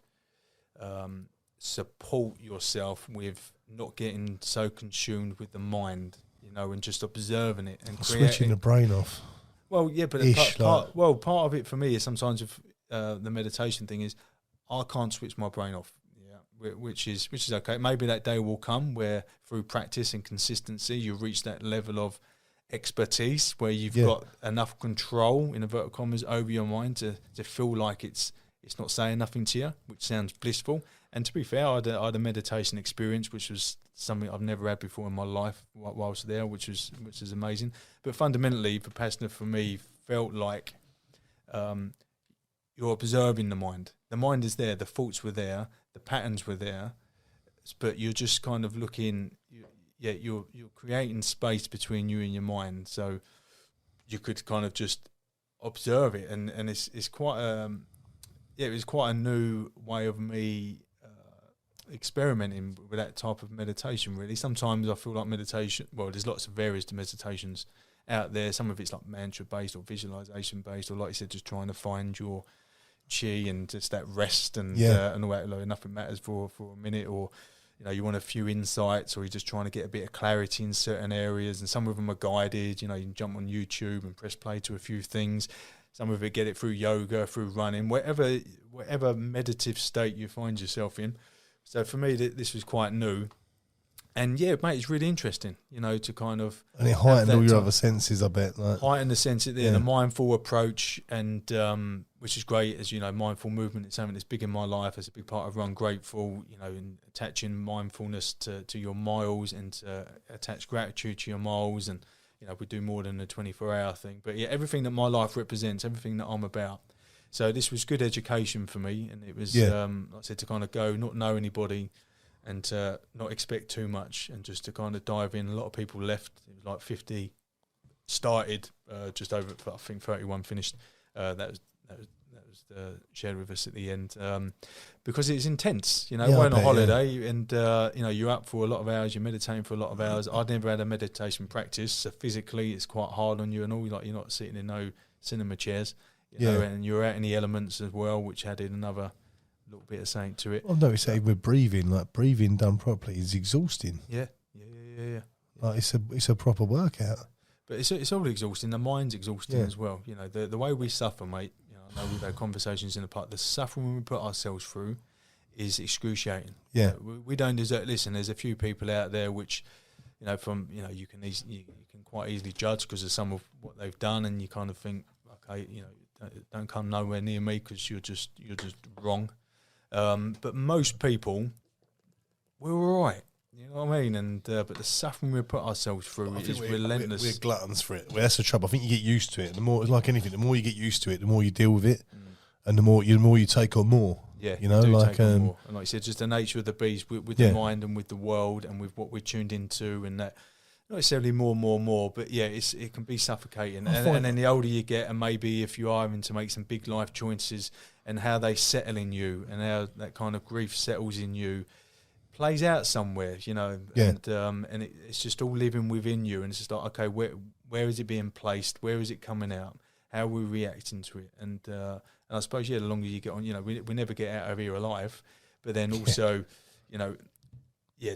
support yourself with not getting so consumed with the mind, and just observing it and switching the brain off. Well, yeah, but part of it for me is sometimes with the meditation thing is I can't switch my brain off. Yeah, which is okay. Maybe that day will come where through practice and consistency you reach that level of expertise where you've got enough control in inverted commas over your mind to feel like it's not saying nothing to you, which sounds blissful. And to be fair, I had a meditation experience, which was something I've never had before in my life whilst there, which is amazing. But fundamentally, Vipassana for me felt like you're observing the mind. The mind is there, the thoughts were there, the patterns were there, but you're just kind of looking. You're creating space between you and your mind, so you could kind of just observe it, and it's quite it was quite a new way of me experimenting with that type of meditation, really. Sometimes I feel like meditation, well, there's lots of various meditations out there. Some of it's like mantra-based or visualization-based, or like you said, just trying to find your chi and just that rest and all that. Like, nothing matters for a minute, or you want a few insights, or you're just trying to get a bit of clarity in certain areas. And some of them are guided. You can jump on YouTube and press play to a few things. Some of it get it through yoga, through running, whatever meditative state you find yourself in. So for me, this was quite new. And yeah, mate, it's really interesting, to kind of... And it heightened all your other senses, I bet. Heightened the sense, the mindful approach, and which is great. As you know, mindful movement is something that's big in my life. It's a big part of Run Grateful, in attaching mindfulness to your miles, and to attach gratitude to your miles. And, we do more than a 24-hour thing. But yeah, everything that my life represents, everything that I'm about. So this was good education for me. And it was, like I said, to kind of go, not know anybody, and to not expect too much, and just to kind of dive in. A lot of people left. It was like 50 started, just over, I think 31 finished. That was shared with us at the end, because it's intense. We're on a holiday, and you're up for a lot of hours. You're meditating for a lot of hours. I'd never had a meditation practice, so physically it's quite hard on you and all. Like, you're not sitting in no cinema chairs, and you're out in the elements as well, which added another little bit of something to it. I've noticed that with breathing, like breathing done properly is exhausting. Yeah. Like it's a proper workout. But it's all exhausting. The mind's exhausting as well. The way we suffer, mate. I know we've had conversations in the past. The suffering we put ourselves through is excruciating. Yeah, we don't deserve. Listen, there's a few people out there which, you can quite easily judge because of some of what they've done, and you kind of think, okay, don't come nowhere near me because you're just wrong. But most people, we're all right. You know what I mean? And but the suffering we put ourselves through is relentless. We're gluttons for it. Well, that's the trouble. I think you get used to it. The more, it's like anything, the more you get used to it, the more you deal with it, and the more you take on more. Yeah, you know, like more. And like you said, just the nature of the beast with the mind and with the world and with what we're tuned into, and that not necessarily more. But yeah, it can be suffocating. And then the older you get, and maybe if you are having to make some big life choices, and how they settle in you, and how that kind of grief settles in you, plays out somewhere, you know. Yeah. And it's just all living within you, and it's just like, okay, where is it being placed? Where is it coming out? How are we reacting to it? And I suppose, the longer you get on, you know, we never get out of here alive, but then also, you know,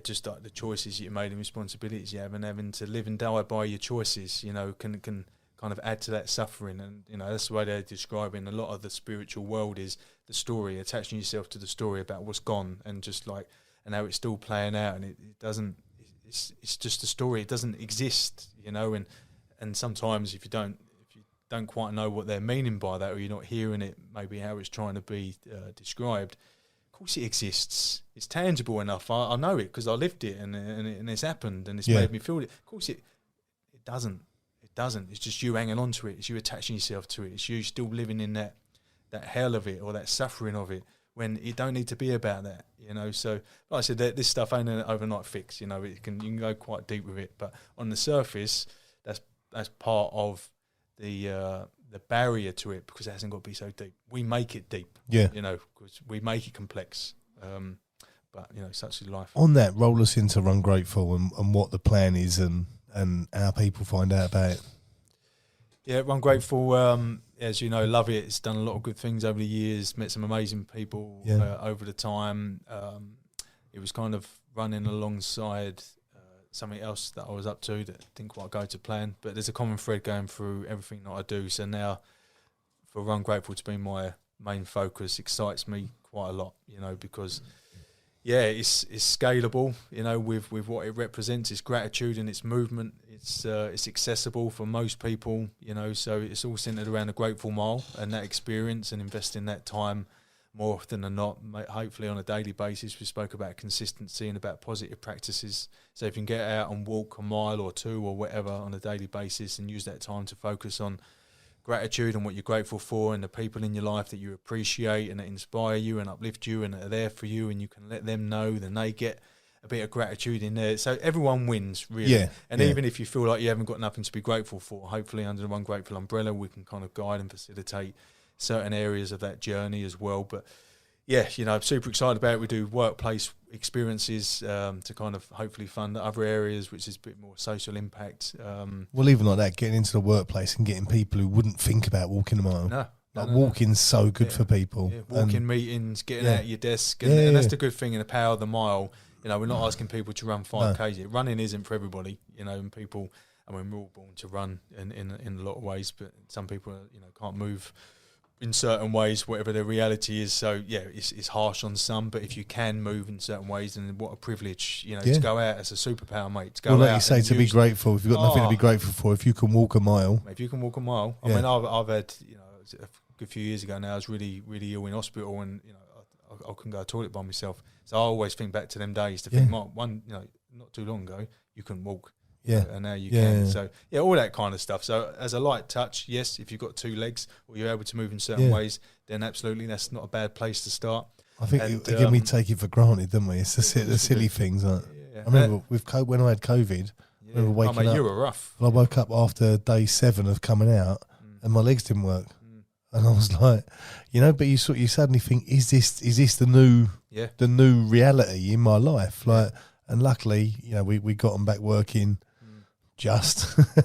just like the choices you made and responsibilities you have, and having to live and die by your choices, you know, can kind of add to that suffering. And, you know, that's the way they're describing a lot of the spiritual world, is the story, attaching yourself to the story about what's gone, and just like, and how it's still playing out, and it doesn't, it's just a story, it doesn't exist, you know. And sometimes if you don't quite know what they're meaning by that, or you're not hearing it maybe how it's trying to be described, of course it exists. It's tangible enough. I know it because I lived it, and it's happened, and it's made me feel it. Of course it doesn't. It doesn't. It's just you hanging on to it. It's you attaching yourself to it. It's you still living in that hell of it, or that suffering of it, when it don't need to be about that, you know. So, like I said, this stuff ain't an overnight fix. You know, you can go quite deep with it, but on the surface, that's part of the barrier to it, because it hasn't got to be so deep. We make it deep, you know, because we make it complex. But, you know, such is life. On that, roll us into Run Grateful and what the plan is, and how people find out about it. Yeah, Run Grateful, as you know, love it. It's done a lot of good things over the years, met some amazing people over the time. It was kind of running alongside something else that I was up to that didn't quite go to plan, but there's a common thread going through everything that I do. So now, for Run Grateful to be my main focus, excites me quite a lot, you know, because it's scalable, you know, with what it represents. It's gratitude and it's movement. It's accessible for most people, you know. So it's all centered around a grateful mile and that experience, and investing that time more often than not, hopefully on a daily basis. We spoke about consistency and about positive practices. So if you can get out and walk a mile or two or whatever on a daily basis, and use that time to focus on gratitude and what you're grateful for, and the people in your life that you appreciate and that inspire you and uplift you and that are there for you, and you can let them know, then they get a bit of gratitude in there. So everyone wins, really. Even if you feel like you haven't got nothing to be grateful for, hopefully under the One Grateful umbrella, we can kind of guide and facilitate certain areas of that journey as well. But you know, I'm super excited about it. We do workplace experiences to kind of hopefully fund other areas, which is a bit more social impact. Well, even like that, getting into the workplace and getting people who wouldn't think about walking a mile. Walking's so good for people. Walking meetings, getting out of your desk, and that's the good thing in the power of the mile. You know, we're not asking people to run 5Ks. No. Running isn't for everybody, you know, and people, I mean, we're all born to run in a lot of ways, but some people, you know, can't move in certain ways, whatever their reality is. So it's harsh on some, but if you can move in certain ways, then what a privilege, you know, to go out as a superpower, mate. To go out, like you say, to be grateful. If you've got nothing to be grateful for, if you can walk a mile. If you can walk a mile. I mean, I've had, you know, a good few years ago now, I was really, really ill in hospital, and, you know, I couldn't go to the toilet by myself. So I always think back to them days to think, one, you know, not too long ago, you couldn't walk. And now you can. So all that kind of stuff. So as a light touch, yes, if you've got two legs or you're able to move in certain ways, then absolutely, that's not a bad place to start. I think again, we take it for granted, don't we? It's the silly things. Like, I remember when I had COVID, I remember waking up. You were rough. I woke up after day 7 of coming out, and my legs didn't work. And I was like, you know, but you suddenly think, is this the new reality in my life? Like, and luckily, you know, we got them back working. But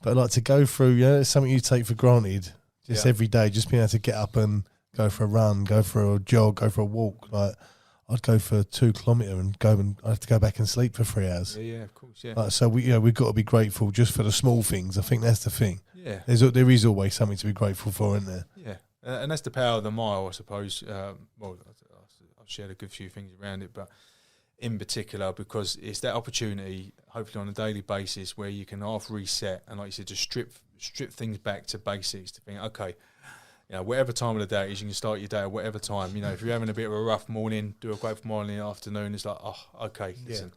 like, to go through, you know, it's something you take for granted just every day, just being able to get up and go for a run, go for a jog, go for a walk. Like, I'd go for 2 kilometres and I have to go back and sleep for 3 hours. Of course, Like, so we've got to be grateful just for the small things. I think that's the thing. There is always something to be grateful for, isn't there? And that's the power of the mile, I suppose. Well, I've shared a good few things around it, but in particular, because it's that opportunity, hopefully on a daily basis, where you can half reset and, like you said, just strip things back to basics, to think, okay, you know, whatever time of the day it is, you can start your day at whatever time. You know, if you're having a bit of a rough morning, do a grateful morning in the afternoon. It's like, oh, okay, listen,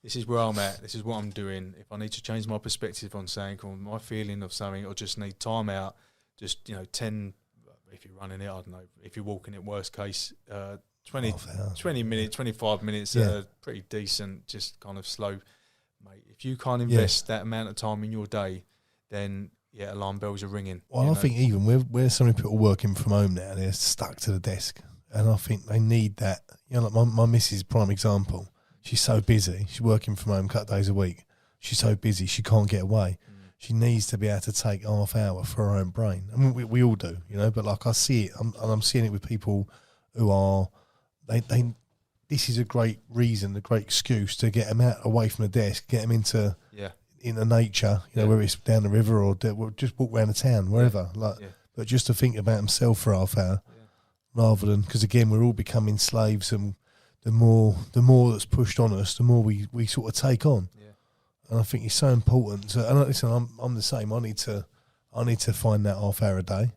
this is where I'm at. This is what I'm doing. If I need to change my perspective on something or my feeling of something, or just need time out, just, you know, 10, if you're running it, I don't know, if you're walking it, worst case, 20 minutes, 25 minutes, pretty decent, just kind of slow, mate. If you can't invest that amount of time in your day, then, alarm bells are ringing. Well, I think even where so many people working from home now, they're stuck to the desk, and I think they need that. You know, like my missus, prime example. She's so busy. She's working from home, couple days a week. She's so busy, she can't get away. She needs to be able to take half hour for her own brain. I mean, we all do, you know. But like I see it, I'm seeing it with people who are they. This is a great reason, a great excuse to get them out away from the desk, get them into nature, you know, whether it's down the river or just walk around the town, wherever. But just to think about himself for half hour, rather than, because again, we're all becoming slaves, and the more that's pushed on us, the more we sort of take on. And I think it's so important. And listen, I'm the same. I need to find that half hour a day.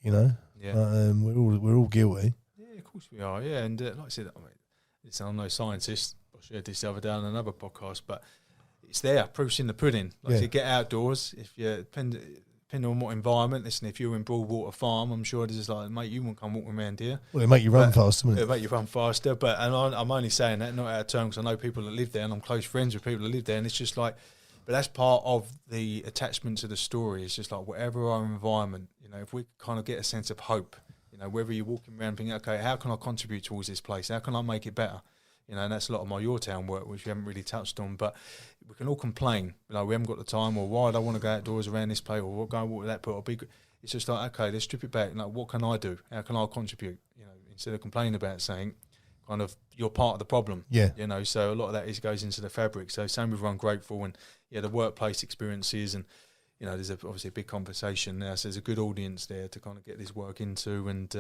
You know, we're all guilty. Yeah, of course we are. Yeah, and like I said, I mean, listen, I'm no scientist. I shared this the other day on another podcast, but it's there. Proof's in the pudding. Like you get outdoors. If you depending on what environment. Listen, if you're in Broadwater Farm, I'm sure this is like, mate, you won't come walking around here. Well, it make you run faster, wouldn't it? It'll make you run faster. But I'm only saying that not out of turn, because I know people that live there, and I'm close friends with people that live there, and it's just like, but that's part of the attachment to the story. It's just like, whatever our environment, you know, if we kind of get a sense of hope, you know, whether you're walking around thinking, okay, how can I contribute towards this place? How can I make it better? You know, and that's a lot of my Your Town work, which we haven't really touched on. But we can all complain, you know, we haven't got the time, or why do I want to go outdoors around this place, or go and walk to that put, or be. It's just like, okay, let's strip it back. Like, what can I do? How can I contribute? You know, instead of complaining about saying, kind of, you're part of the problem. Yeah. You know, so a lot of that goes into the fabric. So same with Ungrateful, and the workplace experiences, and you know, there's obviously a big conversation now. So there's a good audience there to kind of get this work into, and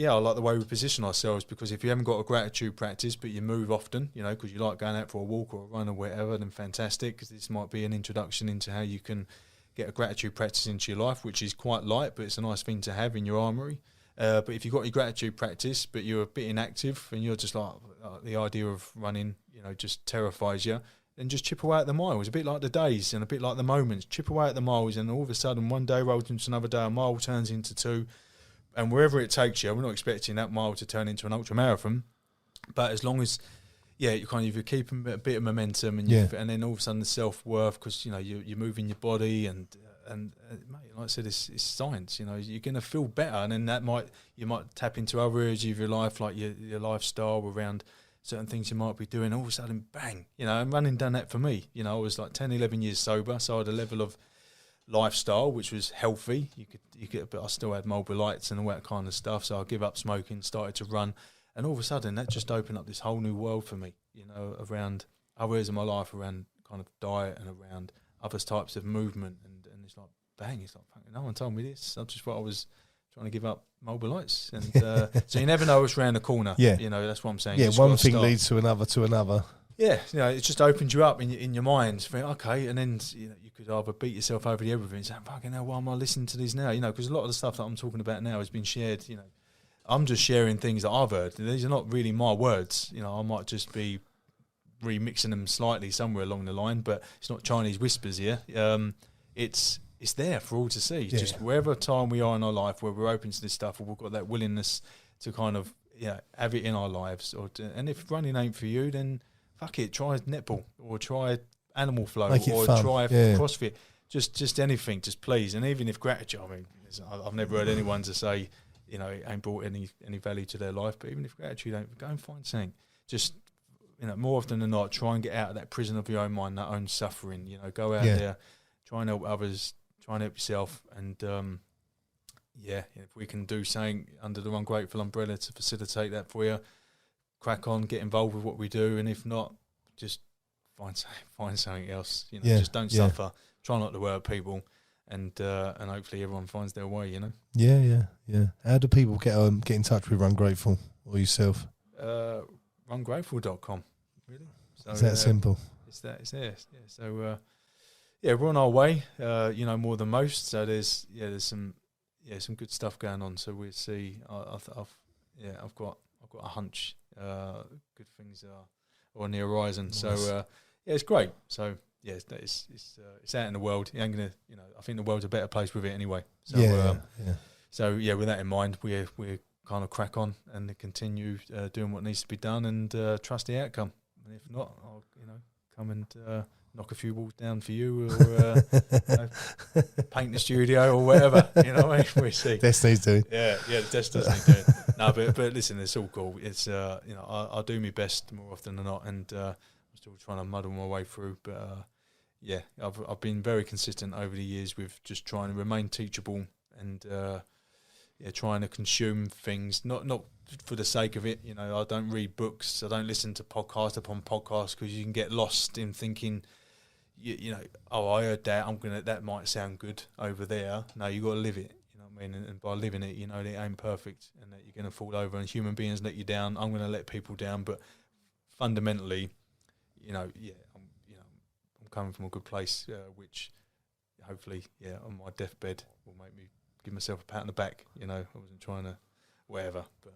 I like the way we position ourselves, because if you haven't got a gratitude practice, but you move often, you know, because you like going out for a walk or a run or whatever, then fantastic, because this might be an introduction into how you can get a gratitude practice into your life, which is quite light, but it's a nice thing to have in your armoury. But if you've got your gratitude practice, but you're a bit inactive, and you're just like the idea of running, you know, just terrifies you, then just chip away at the miles, a bit like the days and a bit like the moments. Chip away at the miles, and all of a sudden, one day rolls into another day, a mile turns into two. And wherever it takes you, we're not expecting that mile to turn into an ultra marathon, but as long as, you kind of, you're keeping a bit of momentum, and and then all of a sudden the self-worth, because you know you're moving your body, and mate, like I said, it's science. You know, you're going to feel better, and then you might tap into other areas of your life, like your lifestyle around certain things you might be doing. All of a sudden, bang! You know, and running done that for me. You know, I was like 10, 11 years sober, so I had a level of lifestyle which was healthy. But I still had mobilites and all that kind of stuff. So I give up smoking, started to run, and all of a sudden that just opened up this whole new world for me. You know, around other areas of my life, around kind of diet and around other types of movement, and it's like bang! It's like, no one told me this. I just thought I was trying to give up mobilites, and so you never know what's around the corner. Yeah, you know, that's what I'm saying. Yeah, one thing leads to another. Yeah, you know, it just opens you up in your mind. Think, okay, and then you know, you could either beat yourself over the head with it and say, "Fucking hell, why am I listening to these now?" You know, because a lot of the stuff that I'm talking about now has been shared. You know, I'm just sharing things that I've heard. These are not really my words. You know, I might just be remixing them slightly somewhere along the line, but it's not Chinese whispers here. It's there for all to see. Yeah. Just wherever time we are in our life, where we're open to this stuff, or we've got that willingness to kind of have it in our lives. And if running ain't for you, then fuck it, try netball, or try animal flow, or try CrossFit. Just anything, just please. And even if gratitude, I mean, I've never heard anyone to say, you know, it ain't brought any value to their life. But even if gratitude ain't, go and find something. Just, you know, more often than not, try and get out of that prison of your own mind, that own suffering. You know, go out there, try and help others, try and help yourself. And if we can do something under the Ungrateful umbrella to facilitate that for you, crack on, get involved with what we do, and if not, just find something else. You know, just don't suffer. Try not to hurt people, and hopefully everyone finds their way. You know. Yeah. How do people get in touch with Ungrateful or yourself? Ungrateful.com. Really? So, it's that simple. It's there. Yeah. So we're on our way. You know, more than most. So there's some good stuff going on. So we'll see. I've got a hunch. Good things are on the horizon. Nice. So it's great. So it's out in the world. You ain't gonna, you know, I think the world's a better place with it anyway. So So with that in mind, we're kind of crack on and continue doing what needs to be done, and trust the outcome. And if not, I'll come and knock a few walls down for you, or paint the studio or whatever. You know what I mean? We see. Destiny's doing. Yeah, Destiny's doing. No, but listen, it's all cool. It's I do my best more often than not, and I'm still trying to muddle my way through. But yeah, I've been very consistent over the years with just trying to remain teachable and trying to consume things, not for the sake of it. You know, I don't read books, I don't listen to podcast upon podcast, because you can get lost in thinking, you know, oh, I heard that, that might sound good over there. No, you got to live it. You know what I mean? And by living it, you know, it ain't perfect, and that you're going to fall over, and human beings let you down. I'm going to let people down, but fundamentally, you know, I'm coming from a good place, which hopefully, on my deathbed will make me give myself a pat on the back. You know, I wasn't trying to whatever, but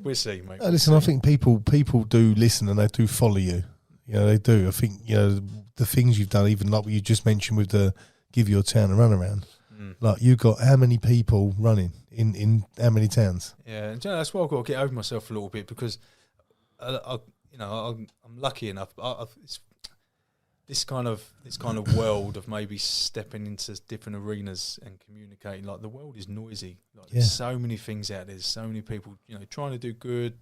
we'll see, mate. Listen, I think people do listen, and they do follow you. You know, they do. I think, you know, the things you've done, even like what you just mentioned with the give your town a run around. Like, you got how many people running in how many towns? Yeah, and that's why I've got to get over myself a little bit, because I'm lucky enough. It's this kind of world of maybe stepping into different arenas and communicating. Like, the world is noisy. Like, there's so many things out there. There's so many people, you know, trying to do good,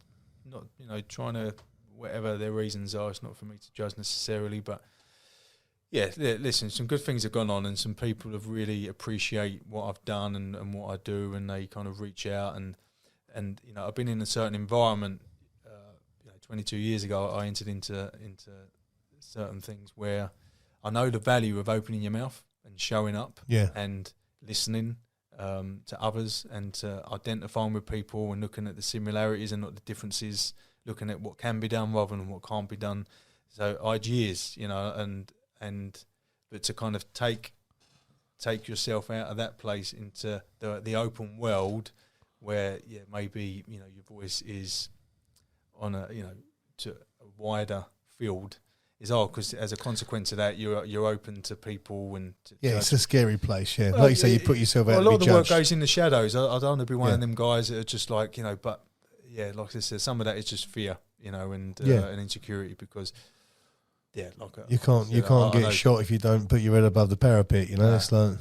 not, you know, trying to, whatever their reasons are. It's not for me to judge necessarily, but yeah, listen, some good things have gone on, and some people have really appreciate what I've done and what I do, and they kind of reach out, and you know, I've been in a certain environment. 22 years ago, I entered into certain things where I know the value of opening your mouth and showing up, and listening to others, and to identifying with people and looking at the similarities and not the differences, looking at what can be done rather than what can't be done. So I had years, you know, but to kind of take yourself out of that place into the open world, where maybe, you know, your voice is on a, you know, to a wider field, is all because as a consequence of that, you're open to people and it's a scary place. Well, like you say, you put yourself out. A lot to of be the judged. work goes in the shadows. I don't want to be one of them guys that are just like, you know, but like I said, some of that is just fear, you know, and insecurity, because you can't get shot if you don't put your head above the parapet. You know, it's like,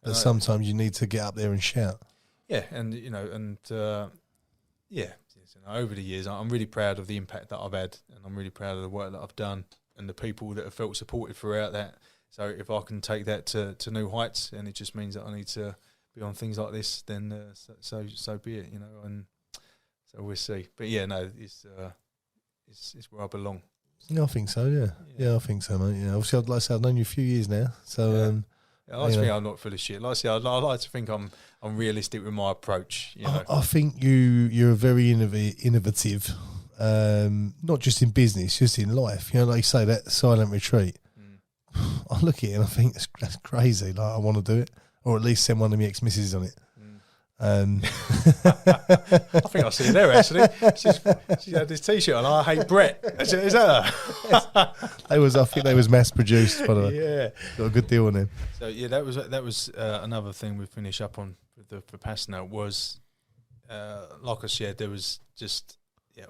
but sometimes you need to get up there and shout. Yeah, and you know, and over the years, I'm really proud of the impact that I've had, and I'm really proud of the work that I've done, and the people that have felt supported throughout that. So if I can take that to new heights, and it just means that I need to be on things like this, then so be it, you know. And so we'll see. But it's where I belong. Yeah, I think so. Yeah, I think so, mate. Yeah, obviously, like I said, I've known you a few years now, so. I like to think I'm not full of shit. Like I say, I like to think I'm realistic with my approach. You know? I think you're very innovative, not just in business, just in life. You know, like you say, that silent retreat. I look at it and I think that's crazy. Like, I want to do it, or at least send one of my ex-misses on it. I think I see her there, actually. She had this T-shirt on. I hate Brett. Is that her? I think they was mass produced, by the way. Yeah, got a good deal on them. So that was another thing we finish up on with the Vipassana was, like I said, there was just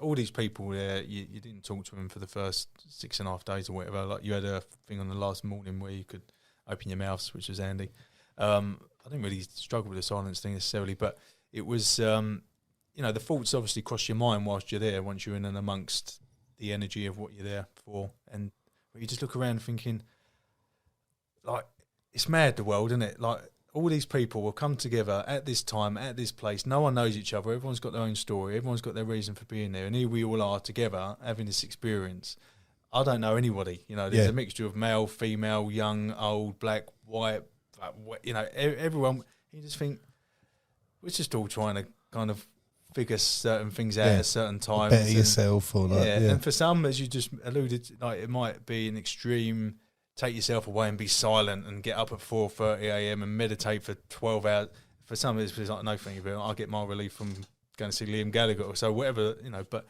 all these people there. You didn't talk to them for the first 6.5 days or whatever. Like, you had a thing on the last morning where you could open your mouths, which was handy. I didn't really struggle with the silence thing necessarily, but it was, the thoughts obviously cross your mind whilst you're there, once you're in and amongst the energy of what you're there for. And you just look around thinking, like, it's mad, the world, isn't it? Like, all these people will come together at this time, at this place. No one knows each other. Everyone's got their own story. Everyone's got their reason for being there. And here we all are together having this experience. I don't know anybody. You know, there's a mixture of male, female, young, old, black, white, you know, everyone. You just think we're just all trying to kind of figure certain things out at certain times. Better yourself, or like, and for some, as you just alluded to, like, it might be an extreme. Take yourself away and be silent and get up at 4:30 a.m. and meditate for 12 hours. For some, it's like, no, thank you. I get my relief from going to see Liam Gallagher or so, whatever, you know. But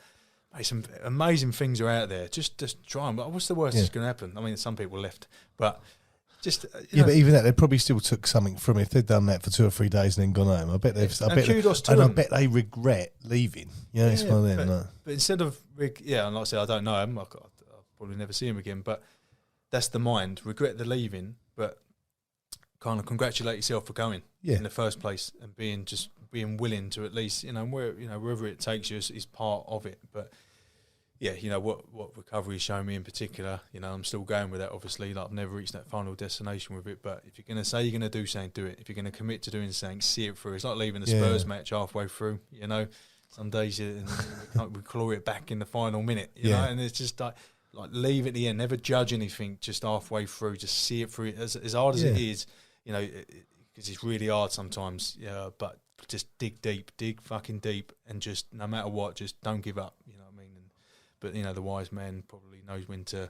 some amazing things are out there. Just try them. But what's the worst that's going to happen? I mean, some people left, but. Just, but even that, they probably still took something from it. If they'd done that for 2 or 3 days and then gone home, I bet I bet they regret leaving. It's one of them. But instead of, and like I said, I don't know him. I'll probably never see him again. But that's the mind. Regret the leaving, but kind of congratulate yourself for going in the first place and being willing to at least, wherever it takes you is part of it. But yeah, what recovery has shown me in particular, I'm still going with that, obviously. Like, I've never reached that final destination with it, but if you're going to say you're going to do something, do it. If you're going to commit to doing something, see it through. It's like leaving the Spurs match halfway through, Some days we claw it back in the final minute, you know, and it's just like leave at the end, never judge anything just halfway through, just see it through. As hard as it is, because it's really hard sometimes, but just dig fucking deep, and just no matter what, just don't give up, you know what I mean? But the wise man probably knows when to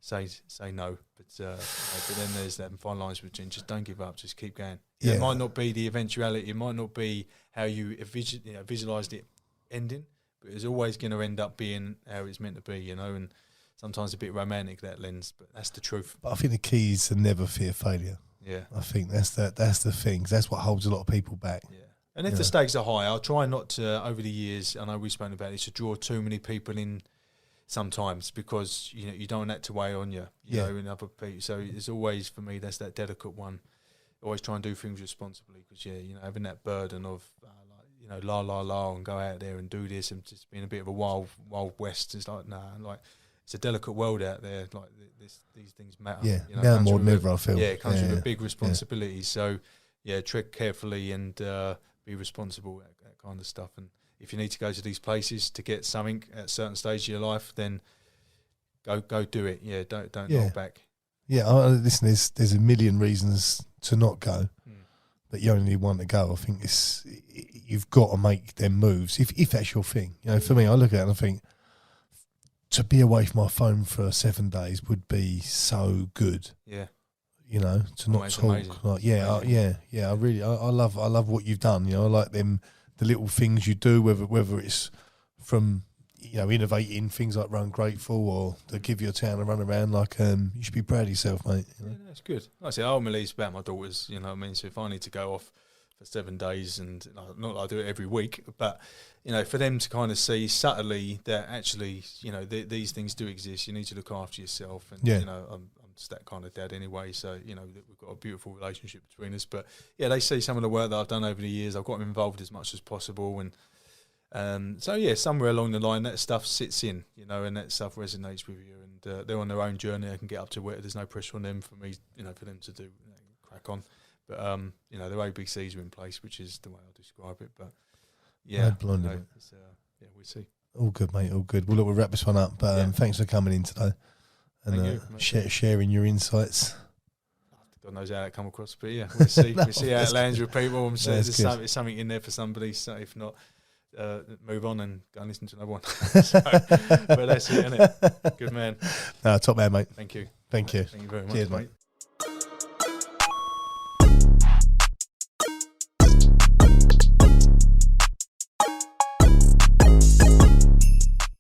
say no, but then there's that fine lines between just don't give up, just keep going. It might not be the eventuality, it might not be how you visualised it ending, but it's always going to end up being how it's meant to be, and sometimes a bit romantic, that lens, but that's the truth. But I think the key is to never fear failure. Yeah, I think that's the thing. That's what holds a lot of people back. Yeah, and if the stakes are high, I'll try not to, over the years, I know we've spoken about this, to draw too many people in sometimes, because you don't want that to weigh on you, you know, in other people. So it's always, for me, that's that delicate one. Always try and do things responsibly, because having that burden of la and go out there and do this and just being a bit of a wild west, it's like, it's a delicate world out there. Like these things matter. Yeah, now more than ever, I feel. Yeah, it comes with a big responsibility. So tread carefully and be responsible, that kind of stuff. And if you need to go to these places to get something at a certain stage of your life, then go do it. Yeah, don't hold back. Yeah, listen, there's a million reasons to not go, but you only need one to go. I think you've got to make them moves if that's your thing. For me, I look at it and I think to be away from my phone for 7 days would be so good. Yeah. To not talk. Like, I really, I love what you've done. I like the little things you do, whether it's from innovating things like Run Grateful, or to give your town a run around. Like, you should be proud of yourself, mate. Yeah, that's good. Like I say, ultimately it's about my daughters. You know what I mean? So if I need to go off for 7 days, and not that I do it every week, but for them to kind of see subtly that actually, these things do exist. You need to look after yourself, and I'm just that kind of dad anyway. So that we've got a beautiful relationship between us. But they see some of the work that I've done over the years. I've got them involved as much as possible, and somewhere along the line that stuff sits in, and that stuff resonates with you, and they're on their own journey. They can get up to where there's no pressure on them for me, for them to do crack on. But their ABCs are in place, which is the way I describe it. But we'll see. All good, mate. All good. Well, look, we'll wrap this one up. But thanks for coming in today and sharing your insights. God knows how that come across, but we'll see. We'll see how it lands with people. I'm saying there's something in there for somebody. So if not, move on and go and listen to another one. But that's it, isn't it? Good man. No, top man, mate. Thank you. Thank you. Thank you very much, Cheers, mate.